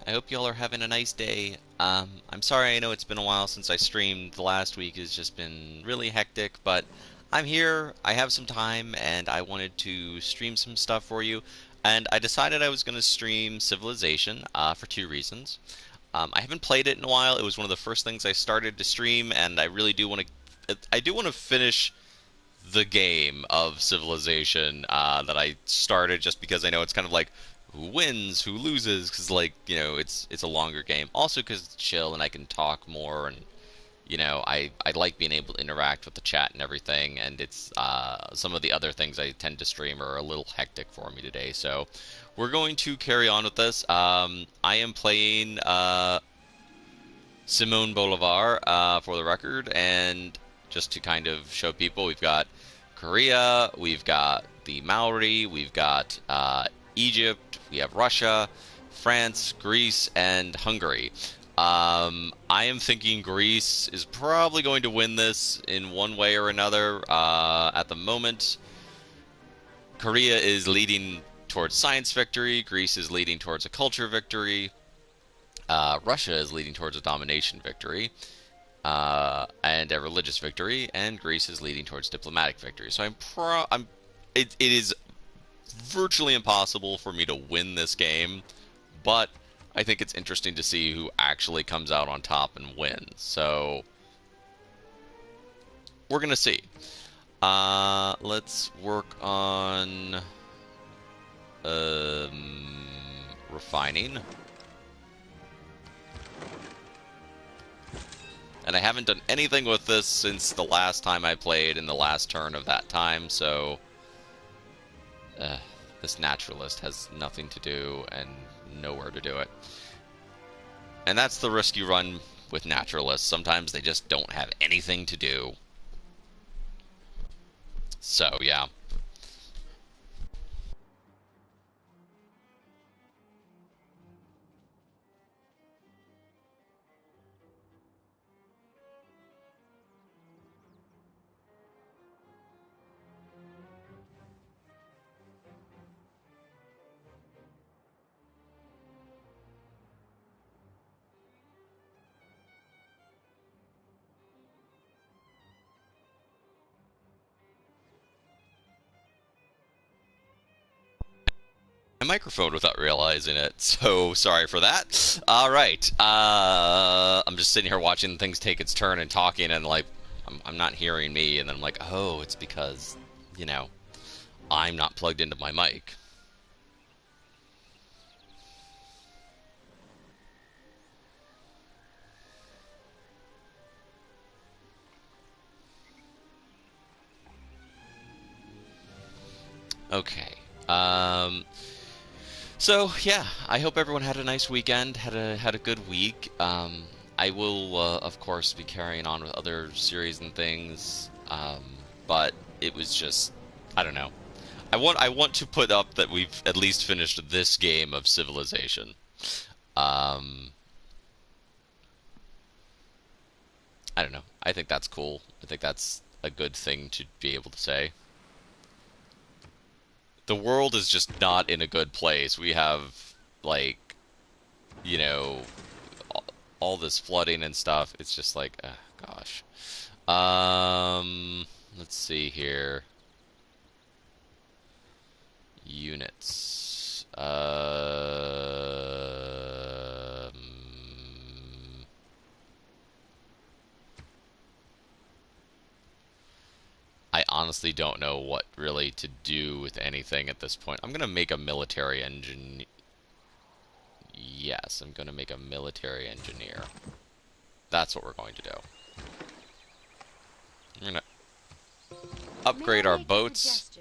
I hope y'all are having a nice day. I'm sorry, I know it's been a while since I streamed. The last week has just been really hectic, but I'm here, I have some time, and I wanted to stream some stuff for you. And I decided I was going to stream Civilization for two reasons. I haven't played it in a while. It was one of the first things I started to stream, and I really do want to. I do want to finish the game of Civilization that I started just because I know it's kind of like who wins, who loses, because like it's a longer game. Also because it's chill and I can talk more and I like being able to interact with the chat and everything. And it's some of the other things I tend to stream are a little hectic for me today. So we're going to carry on with this. I am playing Simone Bolivar for the record, and just to kind of show people, we've got Korea, we've got the Maori, we've got Egypt, we have Russia, France, Greece, and Hungary. I am thinking Greece is probably going to win this in one way or another. At the moment, Korea is leading towards science victory, Greece is leading towards a culture victory, Russia is leading towards a domination victory and a religious victory, and Greece is leading towards diplomatic victory. So it is virtually impossible for me to win this game, but I think it's interesting to see who actually comes out on top and wins. So we're gonna see. Let's work on refining. And I haven't done anything with this since the last time I played in the last turn of that time, so this naturalist has nothing to do and nowhere to do it. And that's the risk you run with naturalists. Sometimes they just don't have anything to do. So, yeah. My microphone without realizing it, so sorry for that. All right, I'm just sitting here watching things take its turn and talking, and like I'm not hearing me, and then I'm like, oh, it's because you know I'm not plugged into my mic. Okay. Um, so yeah, I hope everyone had a nice weekend, had a good week. I will, of course, be carrying on with other series and things. But it was just, I don't know. I want to put up that we've at least finished this game of Civilization. Um, I don't know. I think that's cool. I think that's a good thing to be able to say. The world is just not in a good place. We have like, you know, all this flooding and stuff. It's just like, gosh. Let's see here. Units. I honestly don't know what really to do with anything at this point. I'm gonna make a military engine. Yes, I'm gonna make a military engineer. That's what we're going to do. We're gonna upgrade our boats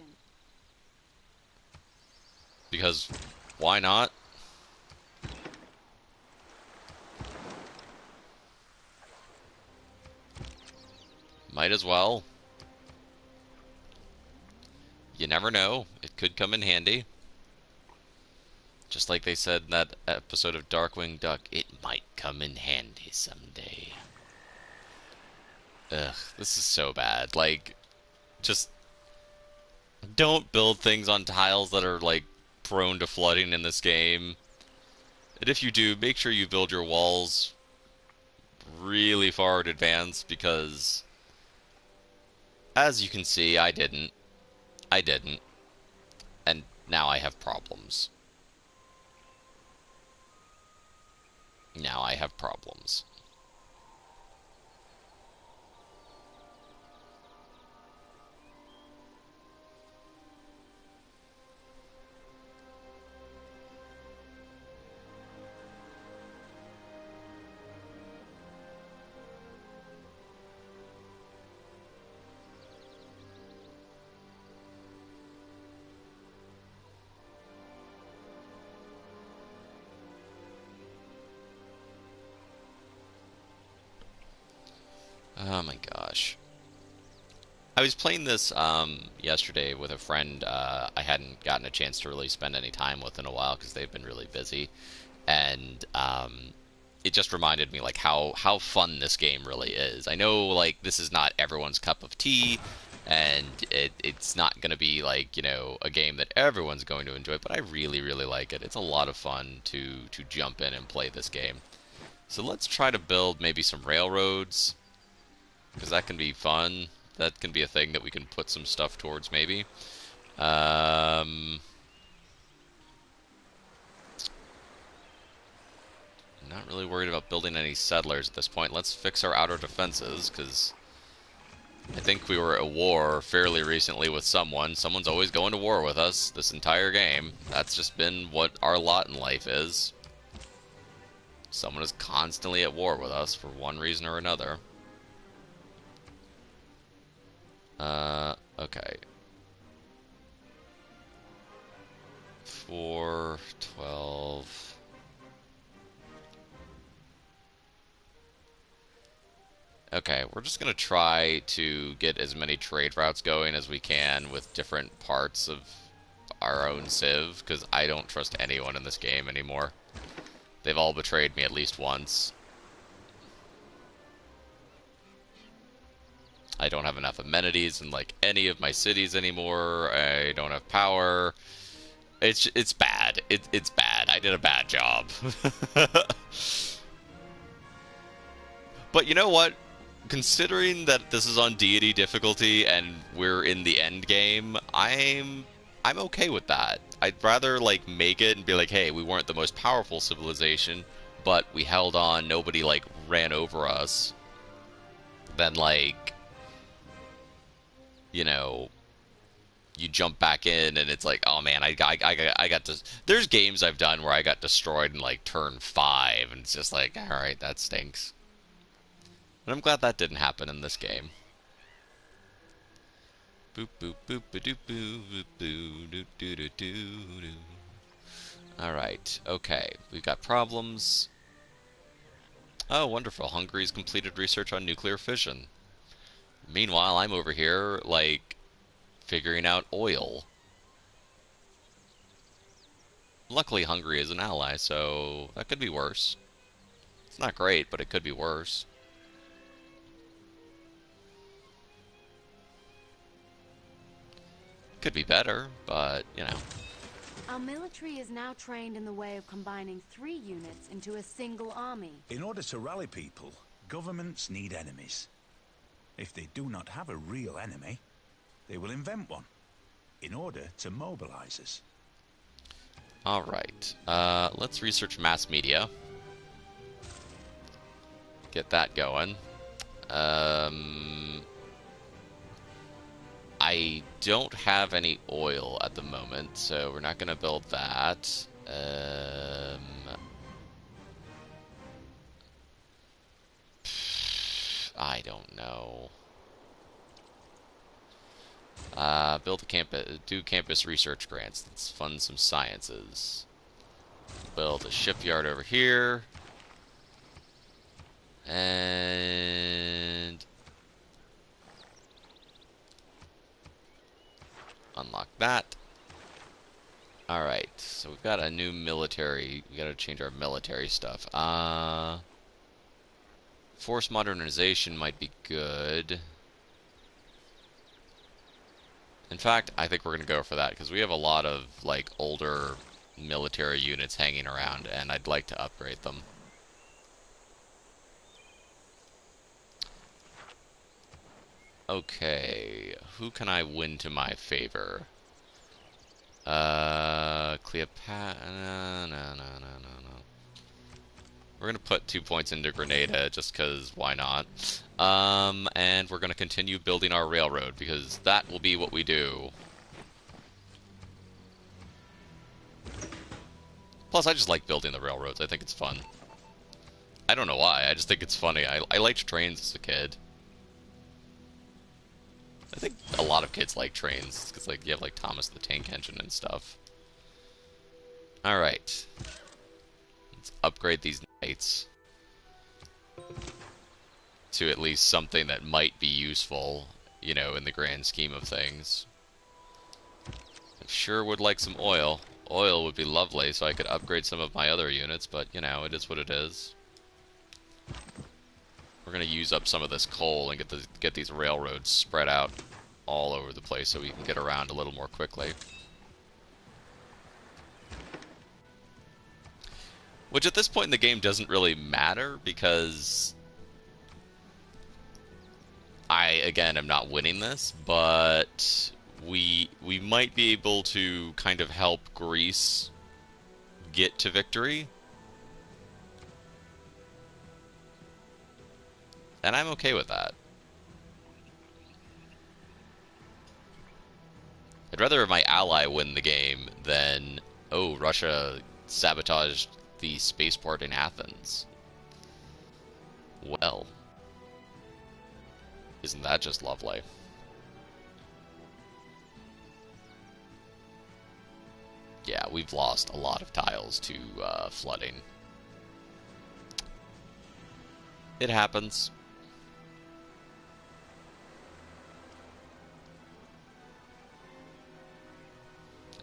because why not? Might as well. You never know. It could come in handy. Just like they said in that episode of Darkwing Duck, it might come in handy someday. Ugh, this is so bad. Like, just don't build things on tiles that are, like, prone to flooding in this game. And if you do, make sure you build your walls really far in advance because, as you can see, I didn't. I didn't. And now I have problems. Now I have problems. Oh my gosh. I was playing this yesterday with a friend I hadn't gotten a chance to really spend any time with in a while because they've been really busy, and it just reminded me like how fun this game really is. I know like this is not everyone's cup of tea, and it's not going to be like a game that everyone's going to enjoy, but I really like it. It's a lot of fun to jump in and play this game. So let's try to build maybe some railroads because that can be fun. That can be a thing that we can put some stuff towards, maybe. Not really worried about building any settlers at this point. Let's fix our outer defenses, because I think we were at war fairly recently with someone. Someone's always going to war with us this entire game. That's just been what our lot in life is. Someone is constantly at war with us for one reason or another. Okay. 4, 12... Okay, we're just going to try to get as many trade routes going as we can with different parts of our own civ, because I don't trust anyone in this game anymore. They've all betrayed me at least once. I don't have enough amenities in like any of my cities anymore. I don't have power. It's bad. It's bad. I did a bad job. But you know what? Considering that this is on deity difficulty and we're in the end game, I'm okay with that. I'd rather like make it and be like, hey, we weren't the most powerful civilization, but we held on, nobody like ran over us, than like, you know, you jump back in and it's like, oh man, I got to. There's games I've done where I got destroyed in like turn 5, and it's just like, all right, that stinks. And I'm glad that didn't happen in this game. Boop boop boop ba doop boo boop boo doo doo doo doo doo. Alright, okay. We've got problems. Oh, wonderful. Hungary's completed research on nuclear fission. Meanwhile, I'm over here, like, figuring out oil. Luckily, Hungary is an ally, so that could be worse. It's not great, but it could be worse. Could be better, but, you know. Our military is now trained in the way of combining 3 units into a single army. In order to rally people, governments need enemies. If they do not have a real enemy, they will invent one in order to mobilize us. Alright, let's research mass media. Get that going. I don't have any oil at the moment, so we're not going to build that. I don't know. Build a campus, do campus research grants. Let's fund some sciences. Build a shipyard over here. And unlock that. Alright, so we've got a new military. We gotta change our military stuff. Force modernization might be good. In fact, I think we're gonna go for that, because we have a lot of, like, older military units hanging around, and I'd like to upgrade them. Okay, who can I win to my favor? Cleopatra. No. We're gonna put 2 points into Grenada just because why not? And we're gonna continue building our railroad because that will be what we do. Plus, I just like building the railroads. I think it's fun. I don't know why. I just think it's funny. I liked trains as a kid. I think a lot of kids like trains because, like, you have like Thomas the Tank Engine and stuff. All right, let's upgrade these knights to at least something that might be useful, you know, in the grand scheme of things. I sure would like some oil. Oil would be lovely, so I could upgrade some of my other units, but, you know, it is what it is. We're going to use up some of this coal and get these railroads spread out all over the place so we can get around a little more quickly. Which at this point in the game doesn't really matter because I, again, am not winning this, but we might be able to kind of help Greece get to victory. And I'm okay with that. I'd rather my ally win the game than, oh, Russia sabotaged the spaceport in Athens. Well, isn't that just lovely? Yeah, we've lost a lot of tiles to flooding. It happens.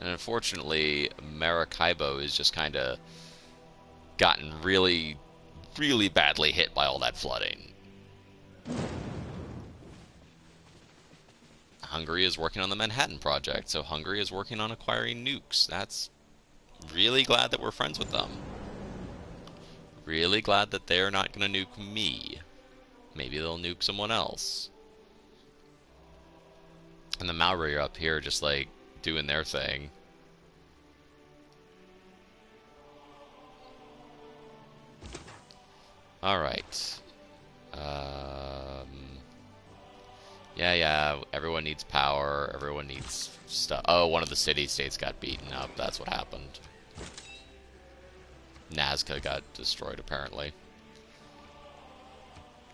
And unfortunately, Maracaibo has just kind of gotten really, really badly hit by all that flooding. Hungary is working on the Manhattan Project, so Hungary is working on acquiring nukes. That's really glad that we're friends with them. Really glad that they're not going to nuke me. Maybe they'll nuke someone else. And the Maori are up here just, like, doing their thing. Alright. Yeah, everyone needs power, everyone needs stuff. Oh, one of the city-states got beaten up, that's what happened. Nazca got destroyed, apparently.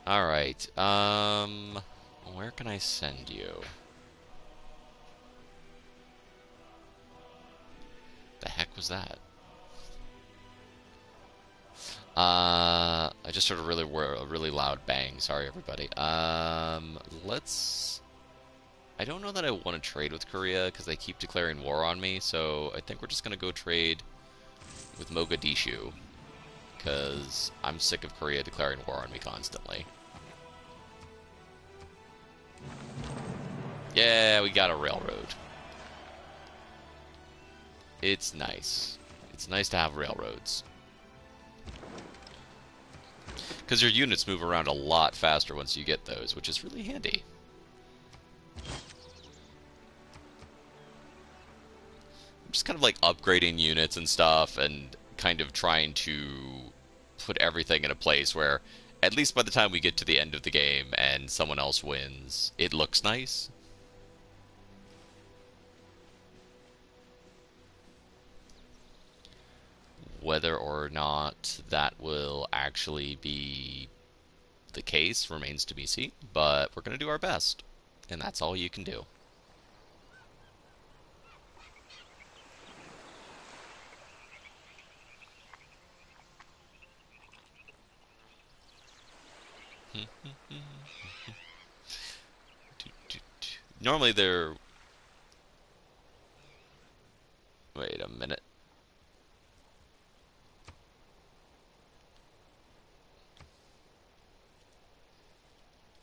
Alright, where can I send you? The heck was that? I just heard a really loud bang. Sorry, everybody. Let's... I don't know that I want to trade with Korea because they keep declaring war on me, so I think we're just going to go trade with Mogadishu because I'm sick of Korea declaring war on me constantly. Yeah, we got a railroad. It's nice. It's nice to have railroads. Because your units move around a lot faster once you get those, which is really handy. I'm just kind of like upgrading units and stuff and kind of trying to put everything in a place where at least by the time we get to the end of the game and someone else wins, it looks nice. Whether or not that will actually be the case remains to be seen, but we're going to do our best, and that's all you can do. Normally they're... Wait a minute.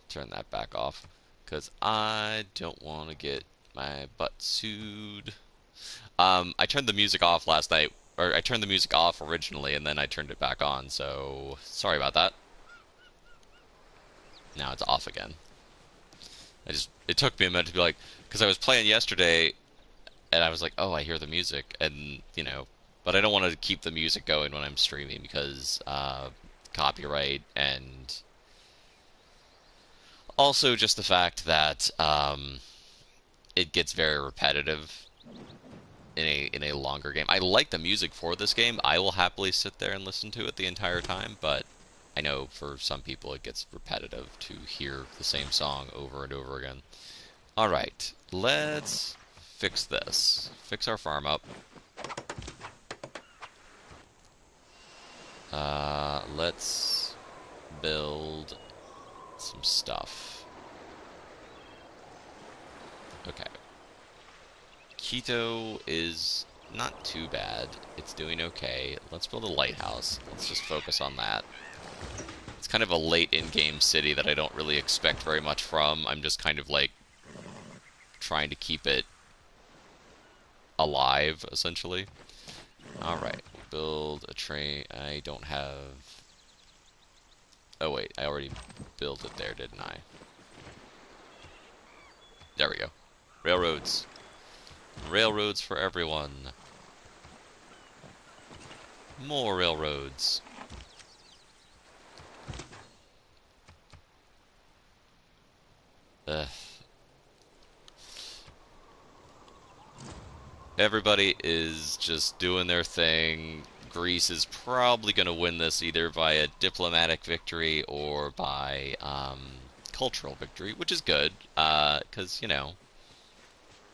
Turn that back off because I don't want to get my butt sued. I turned the music off last night or I turned the music off originally, and then I turned it back on, so sorry about that. Now it's off again. It took me a minute to be like, because I was playing yesterday, and I was like, oh, I hear the music, and, you know, but I don't want to keep the music going when I'm streaming because copyright, and also just the fact that it gets very repetitive in a longer game. I like the music for this game. I will happily sit there and listen to it the entire time, but I know for some people it gets repetitive to hear the same song over and over again. All right, let's fix this. Fix our farm up. Let's build some stuff. Okay. Quito is not too bad. It's doing okay. Let's build a lighthouse. Let's just focus on that. It's kind of a late in-game city that I don't really expect very much from. I'm just kind of like trying to keep it alive, essentially. Alright, we'll build a train. I don't have... Oh wait, I already built it there, didn't I? There we go. Railroads. Railroads for everyone. More railroads. Ugh. Everybody is just doing their thing. Greece is probably going to win this either via diplomatic victory or by cultural victory, which is good, because, you know,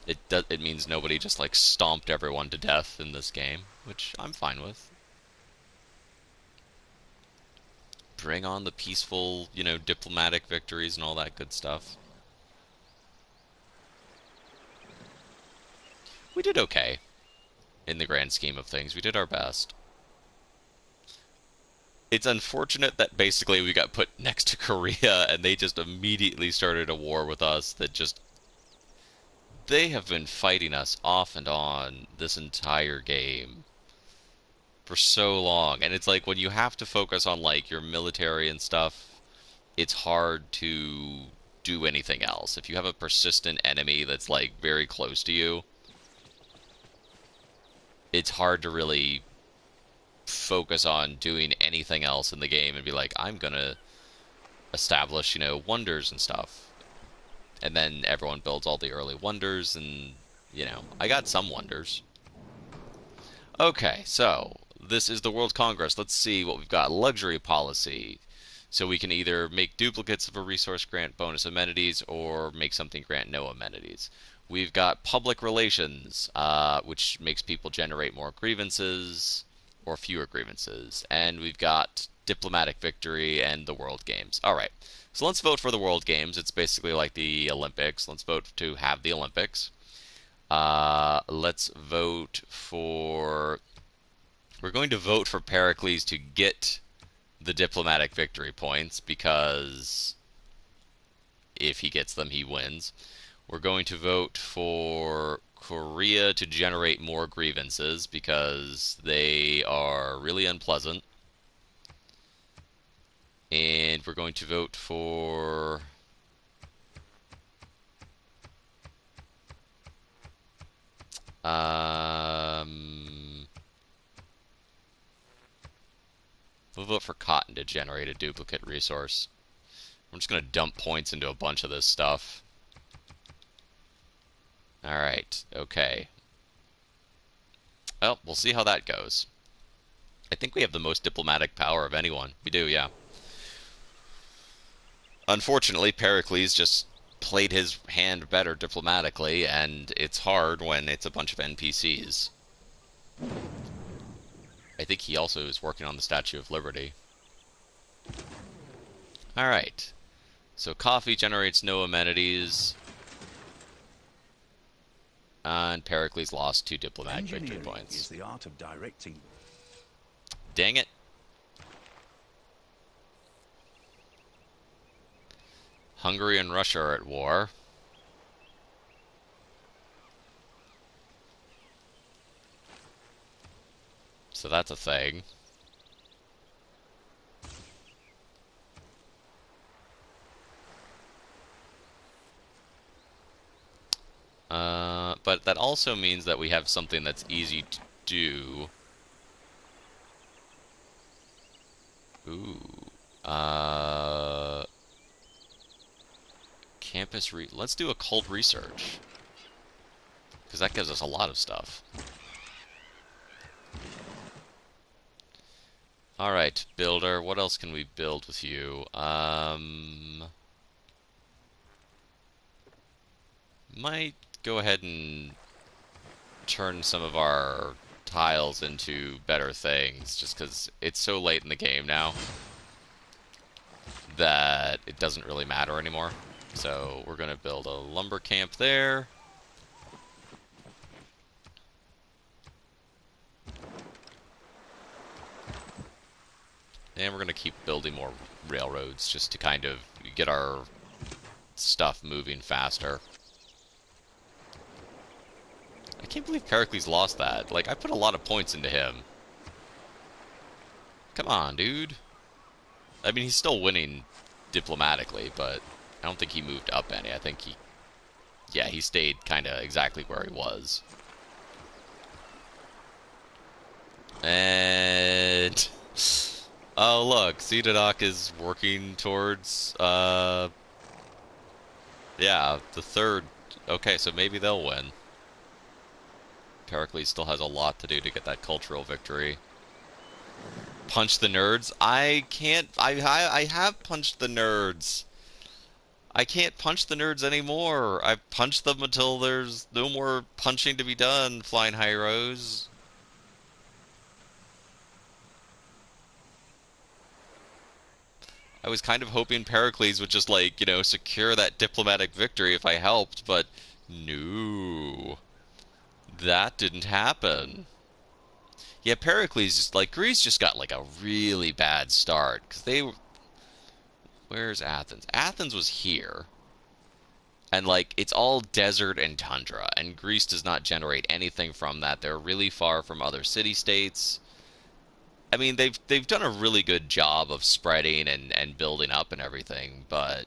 it means nobody just, like, stomped everyone to death in this game, which I'm fine with. Bring on the peaceful, you know, diplomatic victories and all that good stuff. We did okay in the grand scheme of things. We did our best. It's unfortunate that basically we got put next to Korea and they just immediately started a war with us that just... They have been fighting us off and on this entire game for so long. And it's like when you have to focus on like your military and stuff, it's hard to do anything else. If you have a persistent enemy that's like very close to you, it's hard to really focus on doing anything else in the game and be like, I'm gonna establish, you know, wonders and stuff. And then everyone builds all the early wonders, and, you know, I got some wonders. Okay, so this is the World Congress. Let's see what we've got. Luxury policy. So we can either make duplicates of a resource grant bonus amenities or make something grant no amenities. We've got public relations, which makes people generate more grievances or fewer grievances. And we've got diplomatic victory and the World Games. All right, so let's vote for the World Games. It's basically like the Olympics. Let's vote to have the Olympics. Let's vote for... We're going to vote for Pericles to get the diplomatic victory points, because if he gets them, he wins. We're going to vote for Korea to generate more grievances, because they are really unpleasant. And we're going to vote for... we'll vote for cotton to generate a duplicate resource. I'm just going to dump points into a bunch of this stuff. Alright, okay. Well, we'll see how that goes. I think we have the most diplomatic power of anyone. We do, yeah. Unfortunately, Pericles just played his hand better diplomatically, and it's hard when it's a bunch of NPCs. I think he also is working on the Statue of Liberty. Alright. So coffee generates no amenities. And Pericles lost 2 diplomatic victory points. Is the art of directing. Dang it. Hungary and Russia are at war. So that's a thing. But that also means that we have something that's easy to do. Ooh. Let's do occult research. Because that gives us a lot of stuff. Alright, builder. What else can we build with you? Might go ahead and turn some of our tiles into better things, just because it's so late in the game now that it doesn't really matter anymore. So we're going to build a lumber camp there. And we're going to keep building more railroads just to kind of get our stuff moving faster. I can't believe Pericles lost that. Like, I put a lot of points into him. Come on, dude. I mean, he's still winning diplomatically, but I don't think he moved up any. I think he stayed kind of exactly where he was. And oh, look, Citadok is working towards yeah, the third. Okay, so maybe they'll win. Pericles still has a lot to do to get that cultural victory. Punch the nerds? I can't. I have punched the nerds. I can't punch the nerds anymore. I've punched them until there's no more punching to be done, Flying Heroes. I was kind of hoping Pericles would just, like, you know, secure that diplomatic victory if I helped, but no. That didn't happen. Yeah, Pericles, like, Greece just got, like, a really bad start, because they were... Where's Athens? Athens was here. And, like, it's all desert and tundra, and Greece does not generate anything from that. They're really far from other city-states. I mean, they've done a really good job of spreading and building up and everything, but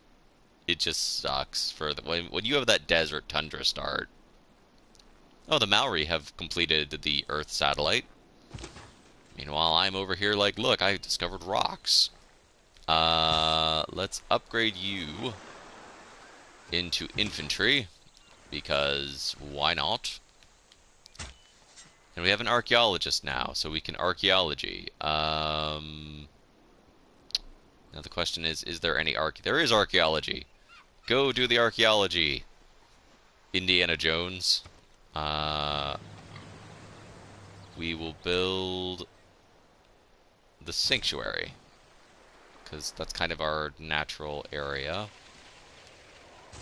it just sucks for when you have that desert tundra start. Oh, the Maori have completed the Earth satellite. Meanwhile, I'm over here like, look, I discovered rocks. Let's upgrade you into infantry, because why not? And we have an archaeologist now, so we can archaeology. Now the question is there any There is archaeology. Go do the archaeology, Indiana Jones. We will build the sanctuary, because that's kind of our natural area.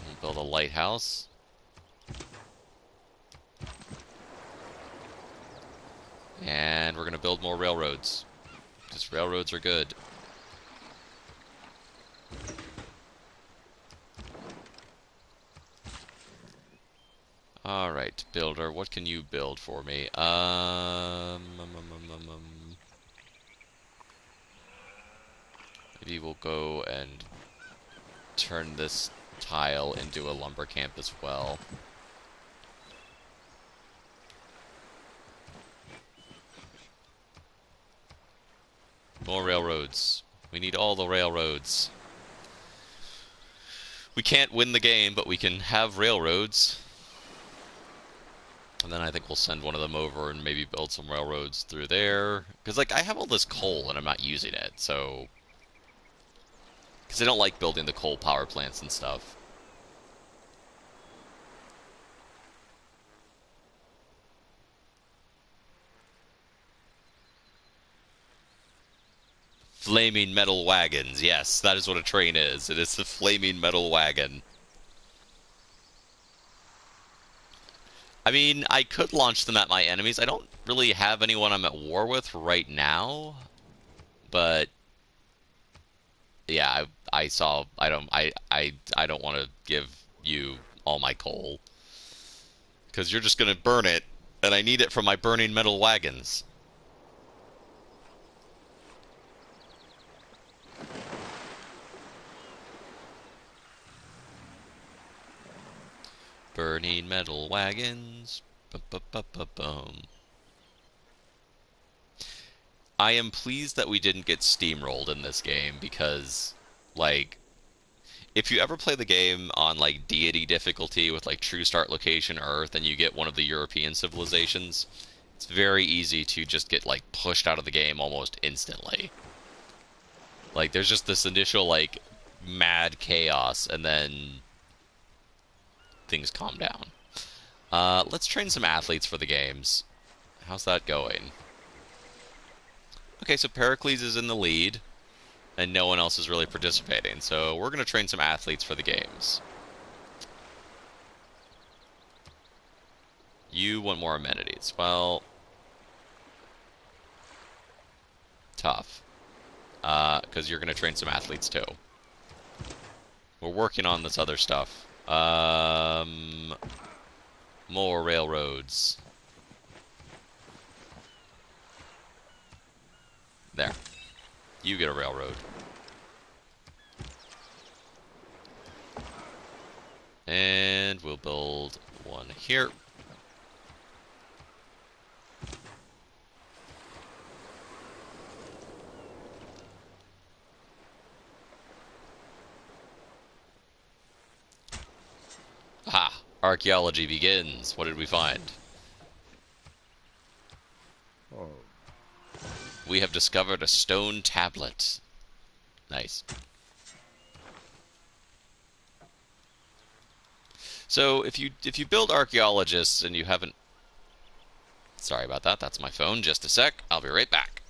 We'll build a lighthouse. And we're going to build more railroads, because railroads are good. Alright, builder, what can you build for me? Maybe we'll go and turn this tile into a lumber camp as well. More railroads. We need all the railroads. We can't win the game, but we can have railroads. And then I think we'll send one of them over and maybe build some railroads through there. Because, like, I have all this coal and I'm not using it, so... Because I don't like building the coal power plants and stuff. Flaming metal wagons. Yes, that is what a train is. It is the flaming metal wagon. I mean, I could launch them at my enemies. I don't really have anyone I'm at war with right now. But yeah, I saw I don't want to give you all my coal, because you're just going to burn it, and I need it for my burning metal wagons. Burning metal wagons. Bum. I am pleased that we didn't get steamrolled in this game because, like, if you ever play the game on, like, deity difficulty with, like, true start location Earth and you get one of the European civilizations, it's very easy to just get, like, pushed out of the game almost instantly. Like, there's just this initial, like, mad chaos, and then things calm down. Let's train some athletes for the games. How's that going? Okay, so Pericles is in the lead, and no one else is really participating. So we're going to train some athletes for the games. You want more amenities. Well, tough. Because you're going to train some athletes too. We're working on this other stuff. More railroads. There. You get a railroad. And we'll build one here. Aha! Archaeology begins. What did we find? Oh. We have discovered a stone tablet. Nice. So if you build archaeologists and you haven't... Sorry about that, that's my phone. Just a sec. I'll be right back.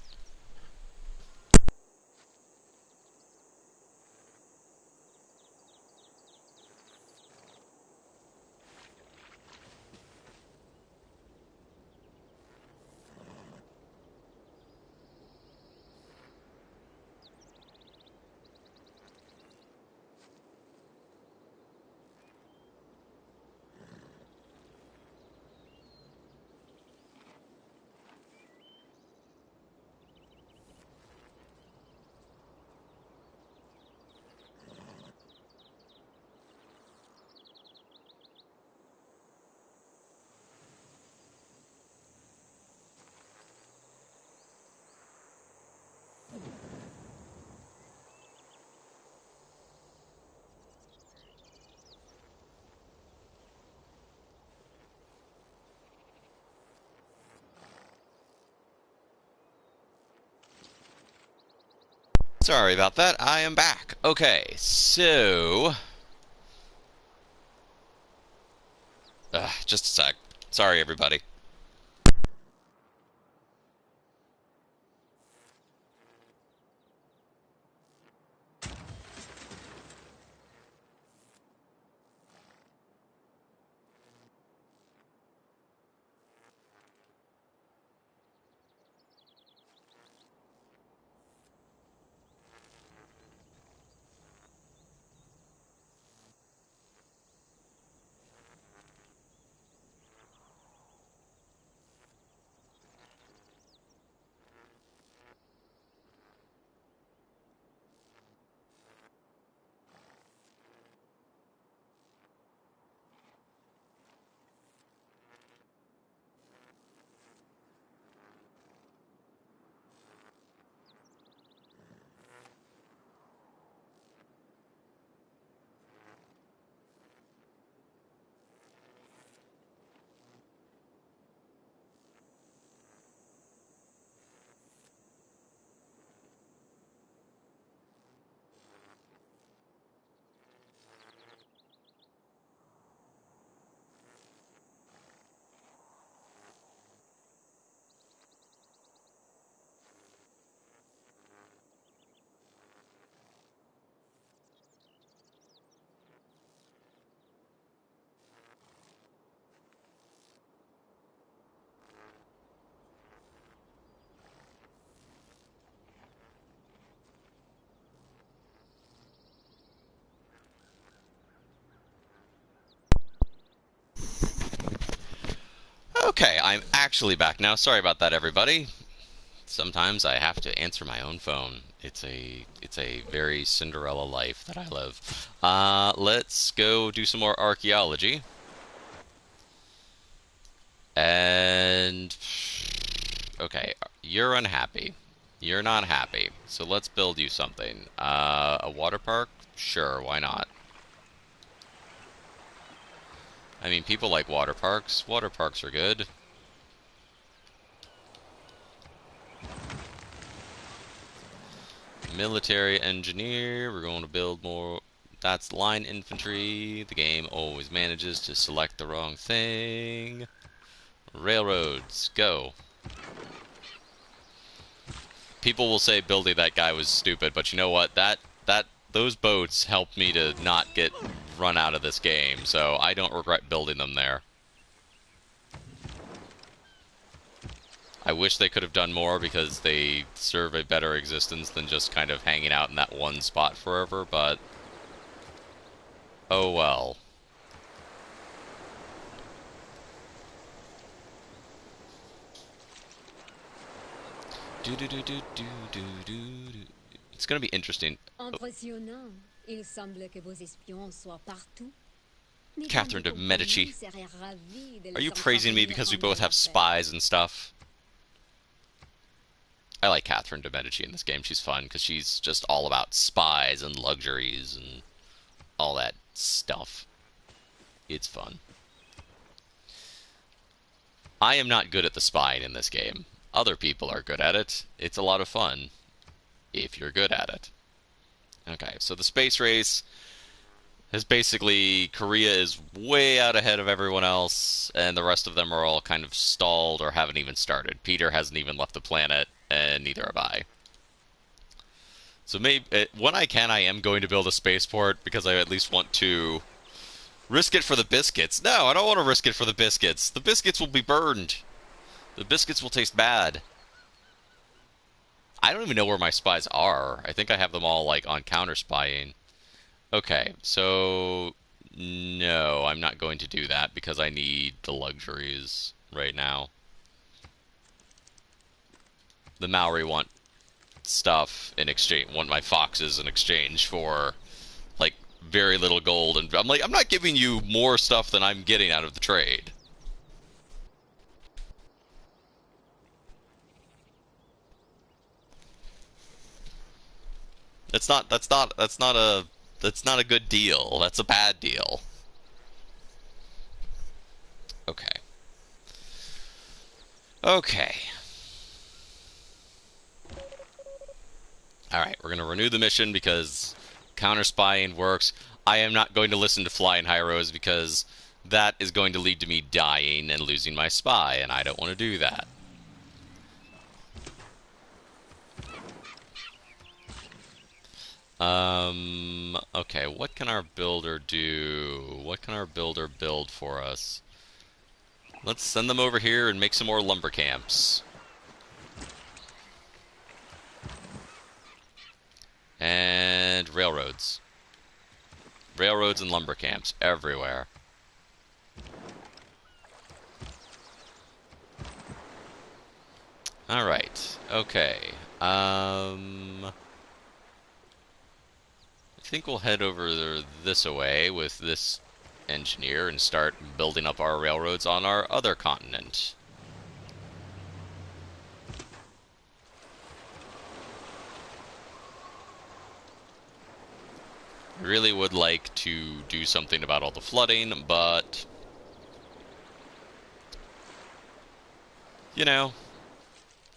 Sorry about that. I am back. Okay, so... just a sec. Sorry, everybody. Okay, I'm actually back now. Sorry about that, everybody. Sometimes I have to answer my own phone. It's a very Cinderella life that I live. Let's go do some more archaeology. And okay, you're unhappy. You're not happy. So let's build you something. A water park? Sure, why not? I mean, people like water parks. Water parks are good. Military engineer. We're going to build more. That's line infantry. The game always manages to select the wrong thing. Railroads, go. People will say building that guy was stupid, but you know what? Those boats helped me to not get run out of this game, so I don't regret building them there. I wish they could have done more because they serve a better existence than just kind of hanging out in that one spot forever, but oh well. It's gonna be interesting. Impressionnant. Il semble que vos espions soient partout. Catherine de Medici. Are you praising me because we both have spies and stuff? I like Catherine de Medici in this game. She's fun because she's just all about spies and luxuries and all that stuff. It's fun. I am not good at the spying in this game. Other people are good at it. It's a lot of fun if you're good at it. Okay, so the space race is basically Korea is way out ahead of everyone else, and the rest of them are all kind of stalled or haven't even started. Peter hasn't even left the planet, and neither have I. So maybe when I can, I am going to build a spaceport because I at least want to risk it for the biscuits. No, I don't want to risk it for the biscuits. The biscuits will be burned. The biscuits will taste bad. I don't even know where my spies are. I think I have them all, like, on counter-spying. Okay, so no, I'm not going to do that because I need the luxuries right now. The Maori want stuff in exchange, want my foxes in exchange for, like, very little gold. And I'm like, I'm not giving you more stuff than I'm getting out of the trade. That's not a good deal. That's a bad deal. Okay. Okay. Alright, we're going to renew the mission because counter-spying works. I am not going to listen to Flying Hyros because that is going to lead to me dying and losing my spy, and I don't want to do that. Okay, what can our builder do? What can our builder build for us? Let's send them over here and make some more lumber camps. And railroads. Railroads and lumber camps everywhere. Alright, okay. I think we'll head over this away with this engineer and start building up our railroads on our other continent. I really would like to do something about all the flooding, but you know,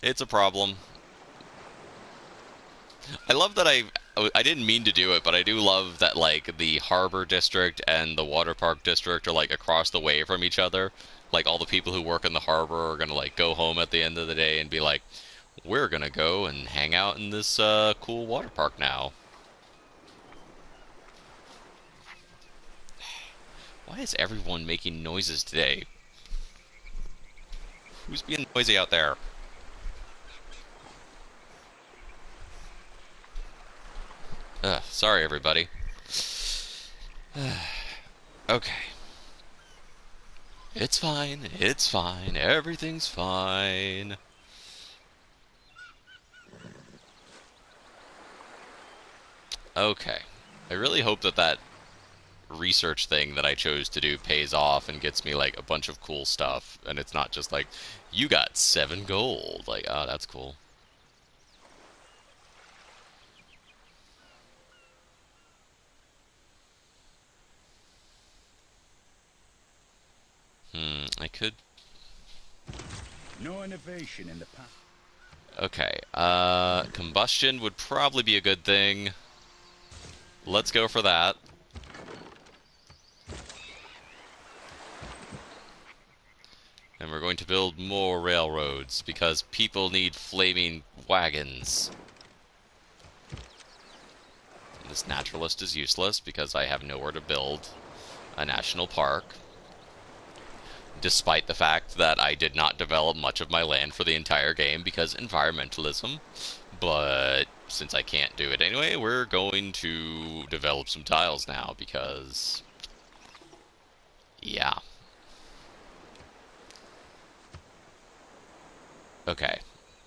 it's a problem. I love that I didn't mean to do it, but I do love that, like, the harbor district and the water park district are, like, across the way from each other. Like, all the people who work in the harbor are gonna, like, go home at the end of the day and be like, we're gonna go and hang out in this cool water park now. Why is everyone making noises today? Who's being noisy out there? Sorry, everybody. Okay. It's fine. It's fine. Everything's fine. Okay. I really hope that research thing that I chose to do pays off and gets me like a bunch of cool stuff, and it's not just like, you got 7 gold. Like, oh, that's cool. I could. No innovation in the past. Okay, combustion would probably be a good thing. Let's go for that. And we're going to build more railroads, because people need flaming wagons. This naturalist is useless, because I have nowhere to build a national park. Despite the fact that I did not develop much of my land for the entire game, because environmentalism. But since I can't do it anyway, we're going to develop some tiles now, because... yeah. Okay,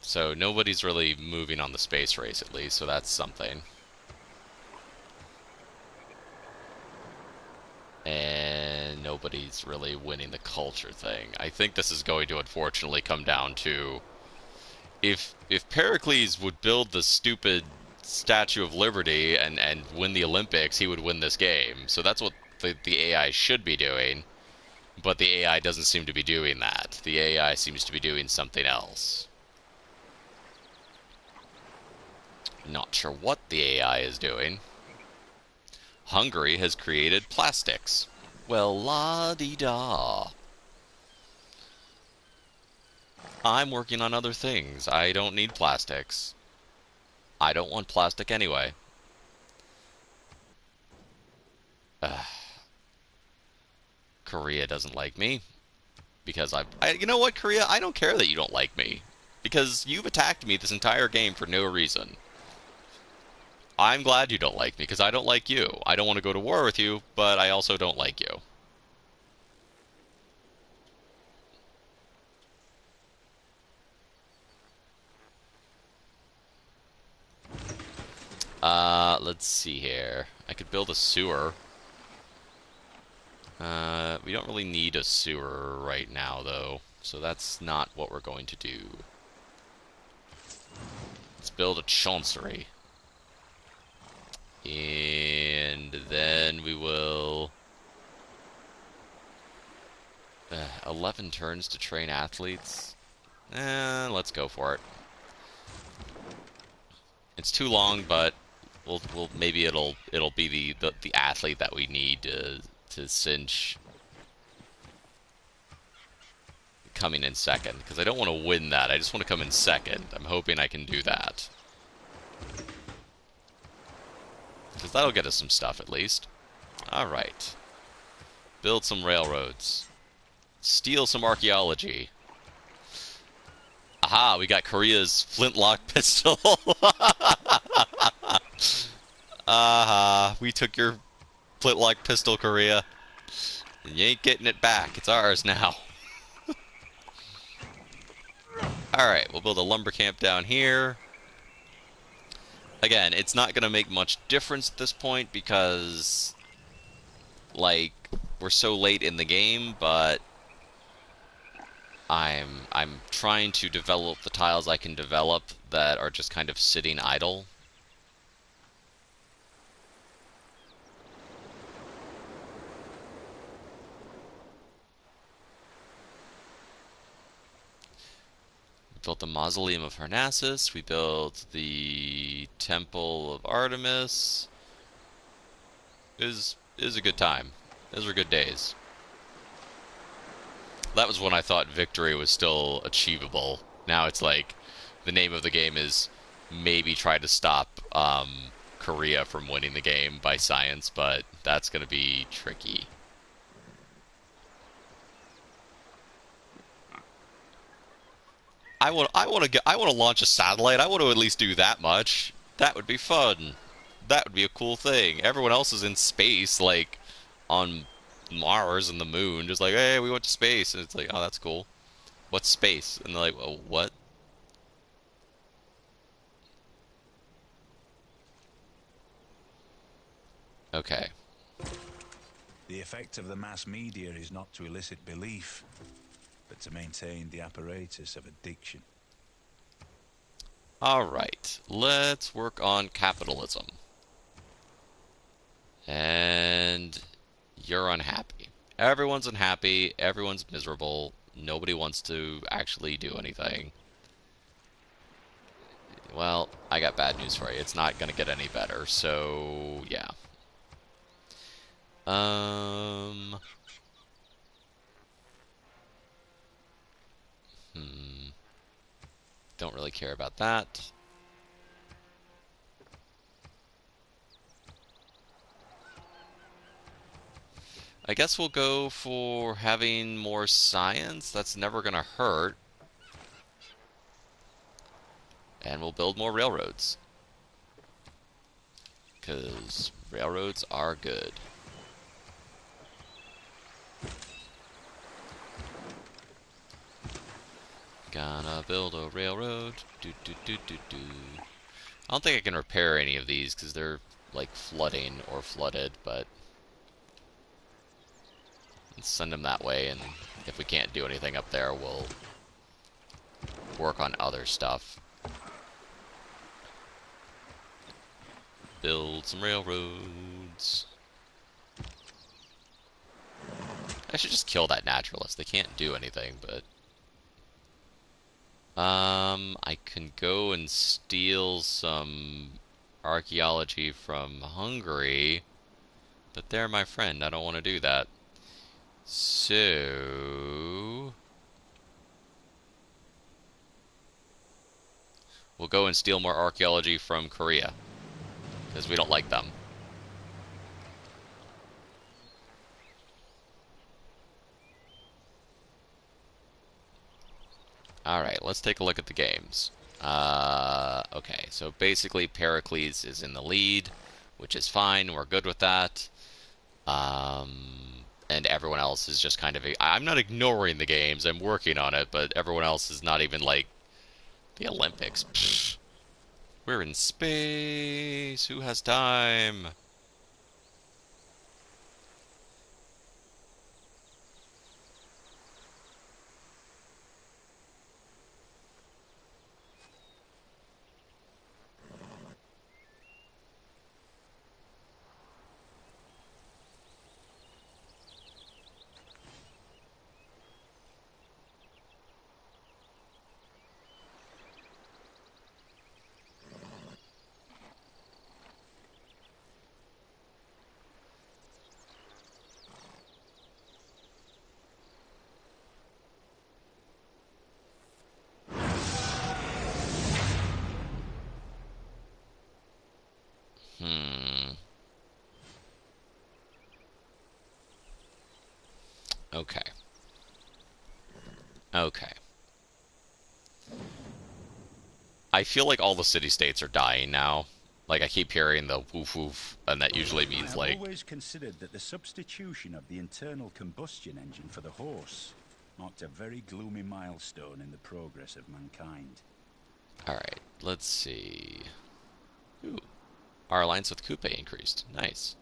so nobody's really moving on the space race, at least, so that's something. And nobody's really winning the culture thing. I think this is going to unfortunately come down to... If Pericles would build the stupid Statue of Liberty and win the Olympics, he would win this game. So that's what the AI should be doing. But the AI doesn't seem to be doing that. The AI seems to be doing something else. Not sure what the AI is doing. Hungary has created plastics. Well, la-di-da. I'm working on other things. I don't need plastics. I don't want plastic anyway. Korea doesn't like me. Because you know what, Korea? I don't care that you don't like me. Because you've attacked me this entire game for no reason. I'm glad you don't like me, because I don't like you. I don't want to go to war with you, but I also don't like you. Let's see here. I could build a sewer. We don't really need a sewer right now, though, so that's not what we're going to do. Let's build a chancery. And then we will... 11 turns to train athletes? Let's go for it. It's too long, but we'll maybe it'll be the athlete that we need to cinch coming in second, because I don't want to win that. I just want to come in second. I'm hoping I can do that, because that'll get us some stuff at least. Alright. Build some railroads. Steal some archaeology. Aha, we got Korea's flintlock pistol. Aha, we took your flintlock pistol, Korea. You ain't getting it back. It's ours now. Alright, we'll build a lumber camp down here. Again, it's not going to make much difference at this point because, like, we're so late in the game, but I'm trying to develop the tiles I can develop that are just kind of sitting idle. We built the Mausoleum of Parnassus. We built the Temple of Artemis. It was a good time. Those were good days. That was when I thought victory was still achievable. Now it's like, the name of the game is maybe try to stop Korea from winning the game by science, but that's going to be tricky. I want to launch a satellite. I want to at least do that much. That would be fun. That would be a cool thing. Everyone else is in space, like on Mars and the moon, just like, hey, we went to space, and it's like, oh, that's cool. What's space? And they're like, well, what? Okay. The effect of the mass media is not to elicit belief, but to maintain the apparatus of addiction. Alright, let's work on capitalism. And you're unhappy. Everyone's unhappy, everyone's miserable, nobody wants to actually do anything. Well, I got bad news for you. It's not going to get any better, so yeah. Don't really care about that. I guess we'll go for having more science. That's never gonna hurt. And we'll build more railroads. Because railroads are good. Gonna build a railroad. Do do do do do. I don't think I can repair any of these because they're like flooding or flooded, but let's send them that way, and if we can't do anything up there, we'll work on other stuff. Build some railroads. I should just kill that naturalist. They can't do anything, but I can go and steal some archaeology from Hungary, but they're my friend. I don't want to do that. So we'll go and steal more archaeology from Korea, because we don't like them. Alright, let's take a look at the games. Okay, so basically Pericles is in the lead, which is fine. We're good with that. And everyone else is just kind of... I'm not ignoring the games. I'm working on it, but everyone else is not even like the Olympics. Pfft. We're in space. Who has time? Okay. Okay. I feel like all the city-states are dying now. Like, I keep hearing the woof woof, and that usually means, like... I've always considered that the substitution of the internal combustion engine for the horse marked a very gloomy milestone in the progress of mankind. Alright, let's see... Ooh. Our alliance with Coupe increased. Nice.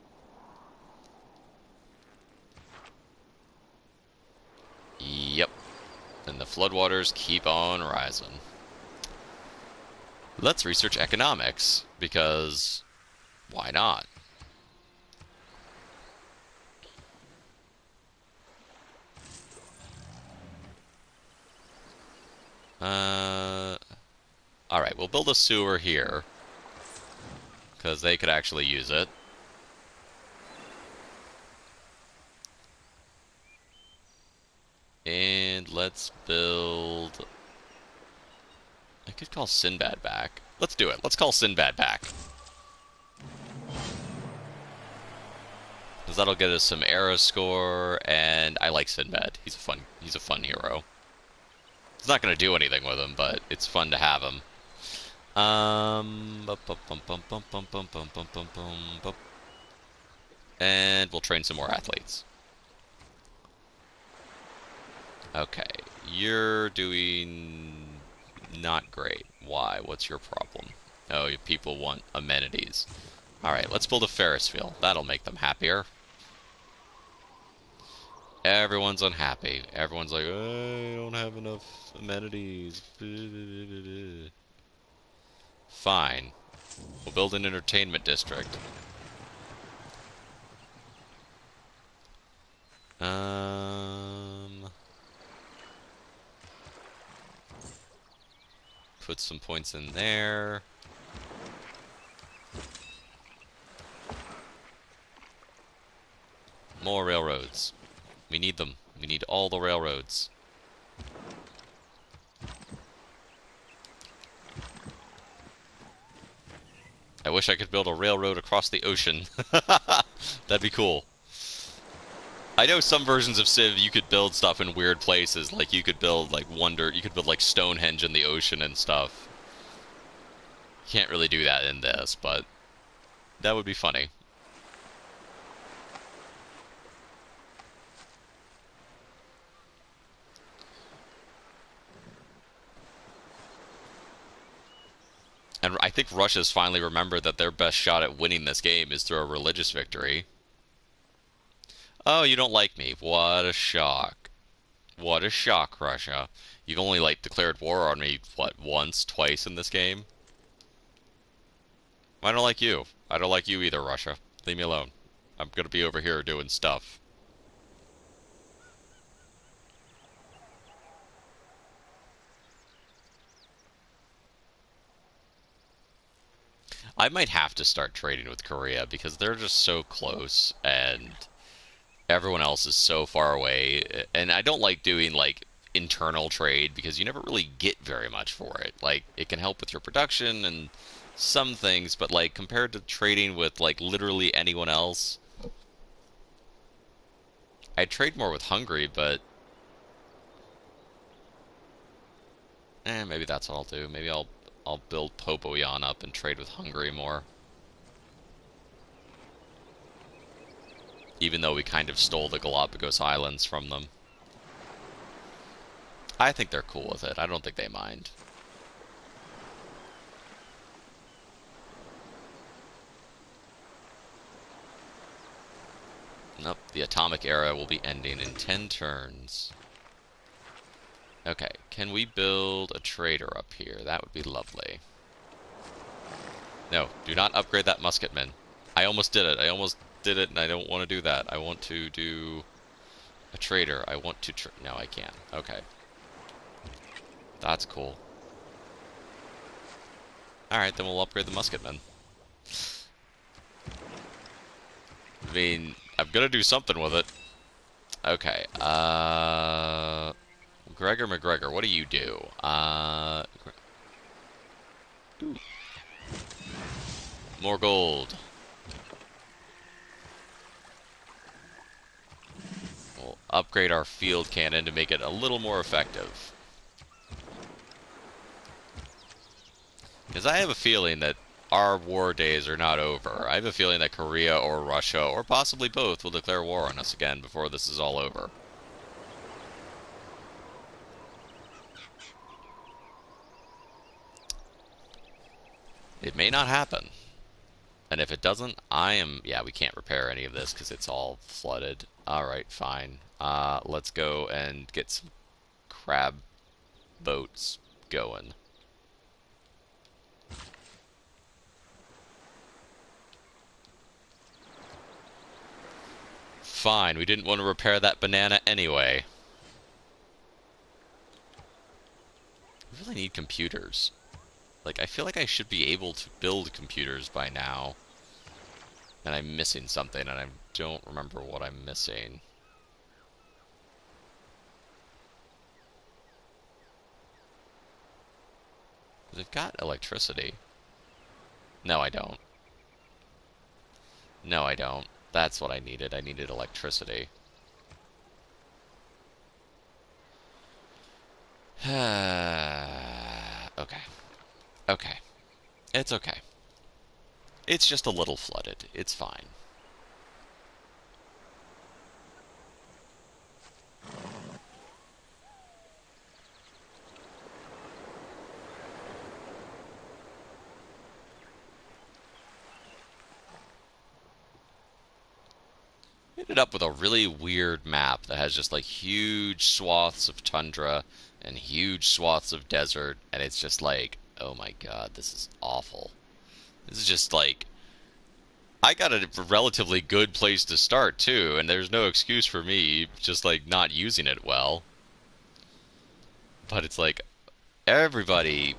Yep. And the floodwaters keep on rising. Let's research economics, because why not? Alright, we'll build a sewer here, because they could actually use it. And let's build... I could call Sinbad back. Let's do it. Let's call Sinbad back. Because that'll get us some era score, and I like Sinbad. He's a fun hero. It's not going to do anything with him, but it's fun to have him. And we'll train some more athletes. Okay, you're doing not great. Why? What's your problem? Oh, people want amenities. Alright, let's build a Ferris wheel. That'll make them happier. Everyone's unhappy. Everyone's like, I don't have enough amenities. Fine. We'll build an entertainment district. Put some points in there. More railroads. We need them. We need all the railroads. I wish I could build a railroad across the ocean. That'd be cool. I know some versions of Civ you could build stuff in weird places, like you could build like you could build like Stonehenge in the ocean and stuff. Can't really do that in this, but that would be funny. And I think Russia's finally remembered that their best shot at winning this game is through a religious victory. Oh, you don't like me. What a shock. What a shock, Russia. You've only, like, declared war on me, what, once, twice in this game? I don't like you. I don't like you either, Russia. Leave me alone. I'm gonna be over here doing stuff. I might have to start trading with Korea because they're just so close and everyone else is so far away. And I don't like doing like internal trade because you never really get very much for it. Like it can help with your production and some things, but like compared to trading with like literally anyone else, I trade more with Hungary, but maybe that's what I'll do. Maybe I'll build Popoyan up and trade with Hungary more. Even though we kind of stole the Galapagos Islands from them. I think they're cool with it. I don't think they mind. Nope, the atomic era will be ending in 10 turns. Okay, can we build a trader up here? That would be lovely. No, do not upgrade that musketman. I almost did it. I almost did it, and I don't want to do that. I want to do a trader. I want to no, I can't. Okay. That's cool. Alright, then we'll upgrade the musketman. I mean, I'm gonna do something with it. Okay, Gregor McGregor, what do you do? More gold. We'll upgrade our field cannon to make it a little more effective. Because I have a feeling that our war days are not over. I have a feeling that Korea or Russia, or possibly both, will declare war on us again before this is all over. It may not happen. And if it doesn't, yeah, we can't repair any of this because it's all flooded. Alright, fine. Let's go and get some crab boats going. Fine, we didn't want to repair that banana anyway. We really need computers. Like, I feel like I should be able to build computers by now. And I'm missing something, and I don't remember what I'm missing. They've got electricity. No, I don't. No, I don't. That's what I needed. I needed electricity. Okay. Okay. It's okay. It's just a little flooded. It's fine. Ended up with a really weird map that has just like huge swaths of tundra and huge swaths of desert, and it's just like, oh my god, this is awful. This is just like, I got a relatively good place to start too, and there's no excuse for me just like not using it well. But it's like everybody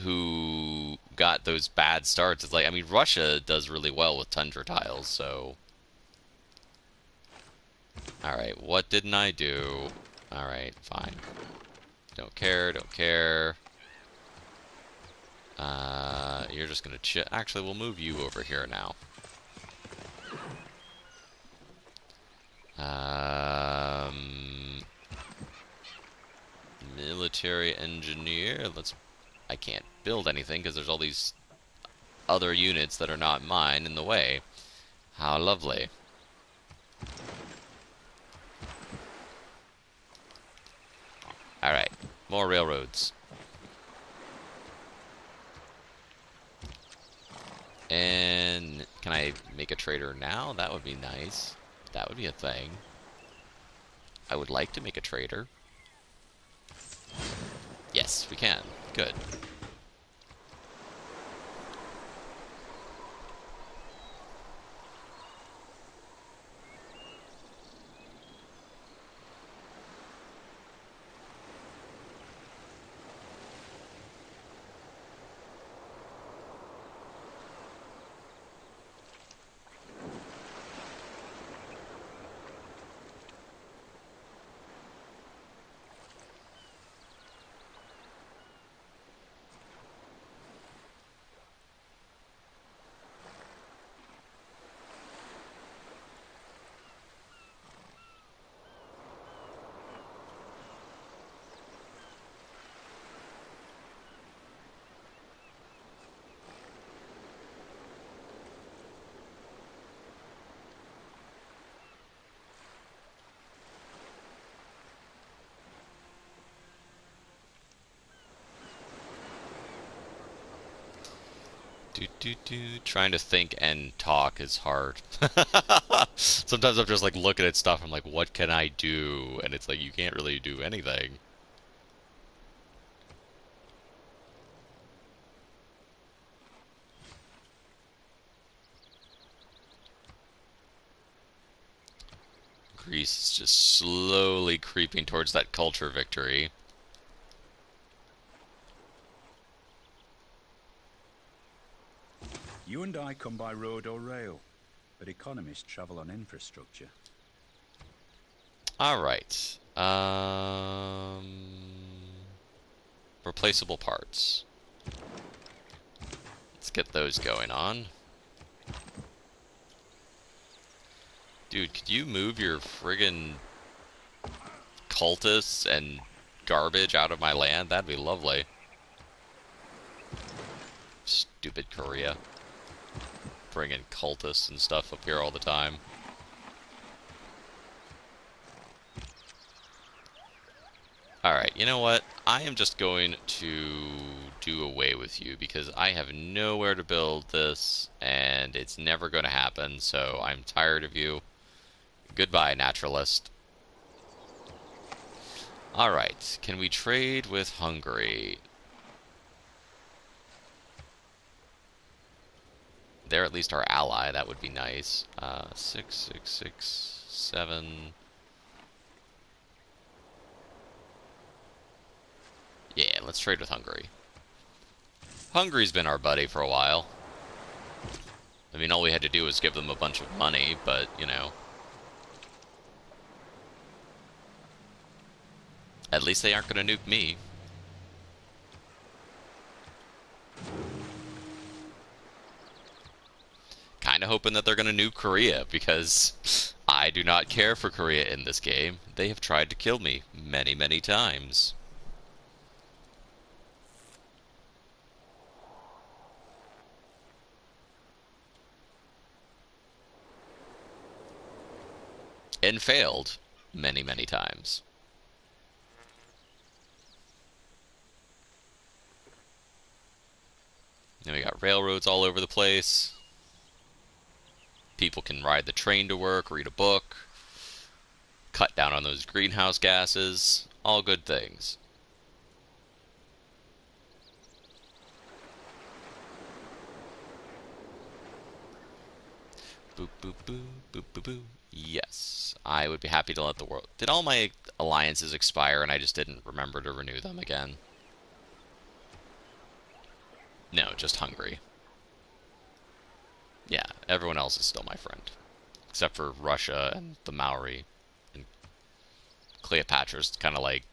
who got those bad starts, it's like, I mean, Russia does really well with tundra tiles, so. Alright, what didn't I do? Alright, fine. Don't care, don't care. You're just gonna chill. Actually, we'll move you over here now. Military engineer. I can't build anything because there's all these other units that are not mine in the way. How lovely. Alright, more railroads. And can I make a trader now? That would be nice. That would be a thing. I would like to make a trader. Yes, we can. Good. Trying to think and talk is hard. Sometimes I'm just like looking at stuff, I'm like, what can I do? And it's like, you can't really do anything. Greece is just slowly creeping towards that culture victory. You and I come by road or rail, but economists travel on infrastructure. Alright. Replaceable parts. Let's get those going on. Dude, could you move your friggin' cultists and garbage out of my land? That'd be lovely. Stupid Korea. Bringing cultists and stuff up here all the time. Alright, you know what? I am just going to do away with you because I have nowhere to build this and it's never going to happen, so I'm tired of you. Goodbye, naturalist. Alright, can we trade with Hungary? They're at least our ally, that would be nice. 6, 6, 6, 7... Yeah, let's trade with Hungary. Hungary's been our buddy for a while. I mean, all we had to do was give them a bunch of money, but, you know. At least they aren't going to nuke me. Kind of hoping that they're going to nuke Korea, because I do not care for Korea in this game. They have tried to kill me many, many times. And failed many, many times. Then we got railroads all over the place. People can ride the train to work, read a book, cut down on those greenhouse gases. All good things. Boop, boop, boop, boop, boop, boop. Yes, I would be happy to let the world... Did all my alliances expire and I just didn't remember to renew them again? No, just Hungary. Yeah, everyone else is still my friend. Except for Russia and the Maori. And Cleopatra's kind of like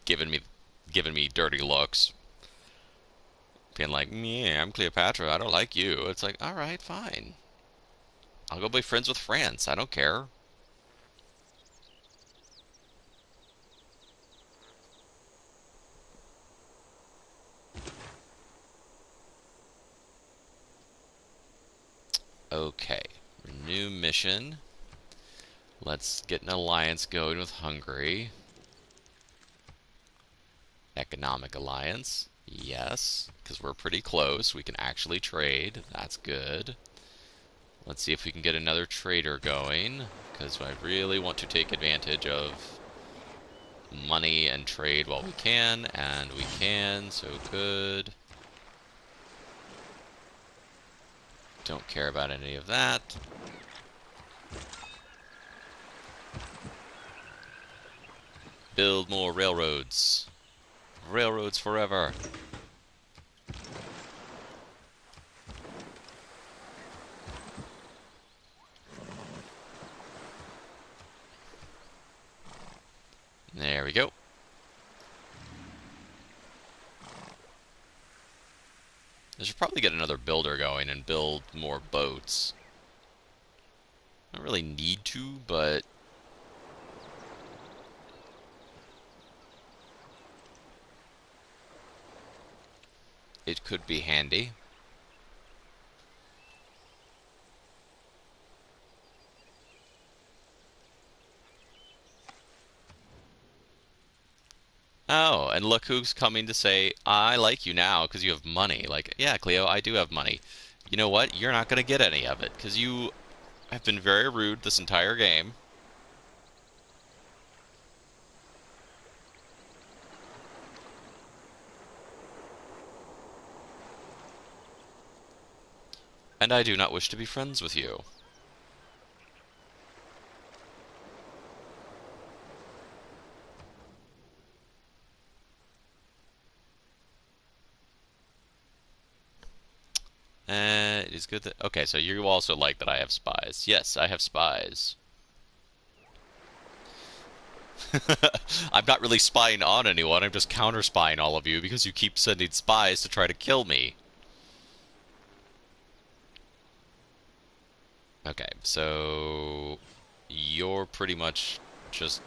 giving me dirty looks. Being like, yeah, I'm Cleopatra, I don't like you. It's like, alright, fine. I'll go be friends with France, I don't care. Okay, renew mission. Let's get an alliance going with Hungary. Economic alliance. Yes, because we're pretty close. We can actually trade. That's good. Let's see if we can get another trader going, because I really want to take advantage of money and trade while we can, and we can, so good. Don't care about any of that. Build more railroads. Railroads forever. There we go. I should probably get another builder going and build more boats. I don't really need to, but it could be handy. Oh, and look who's coming to say, I like you now because you have money. Like, yeah, Cleo, I do have money. You know what? You're not going to get any of it because you have been very rude this entire game. And I do not wish to be friends with you. It is good that... Okay, so you also like that I have spies. Yes, I have spies. I'm not really spying on anyone, I'm just counter-spying all of you because you keep sending spies to try to kill me. Okay, so... You're pretty much just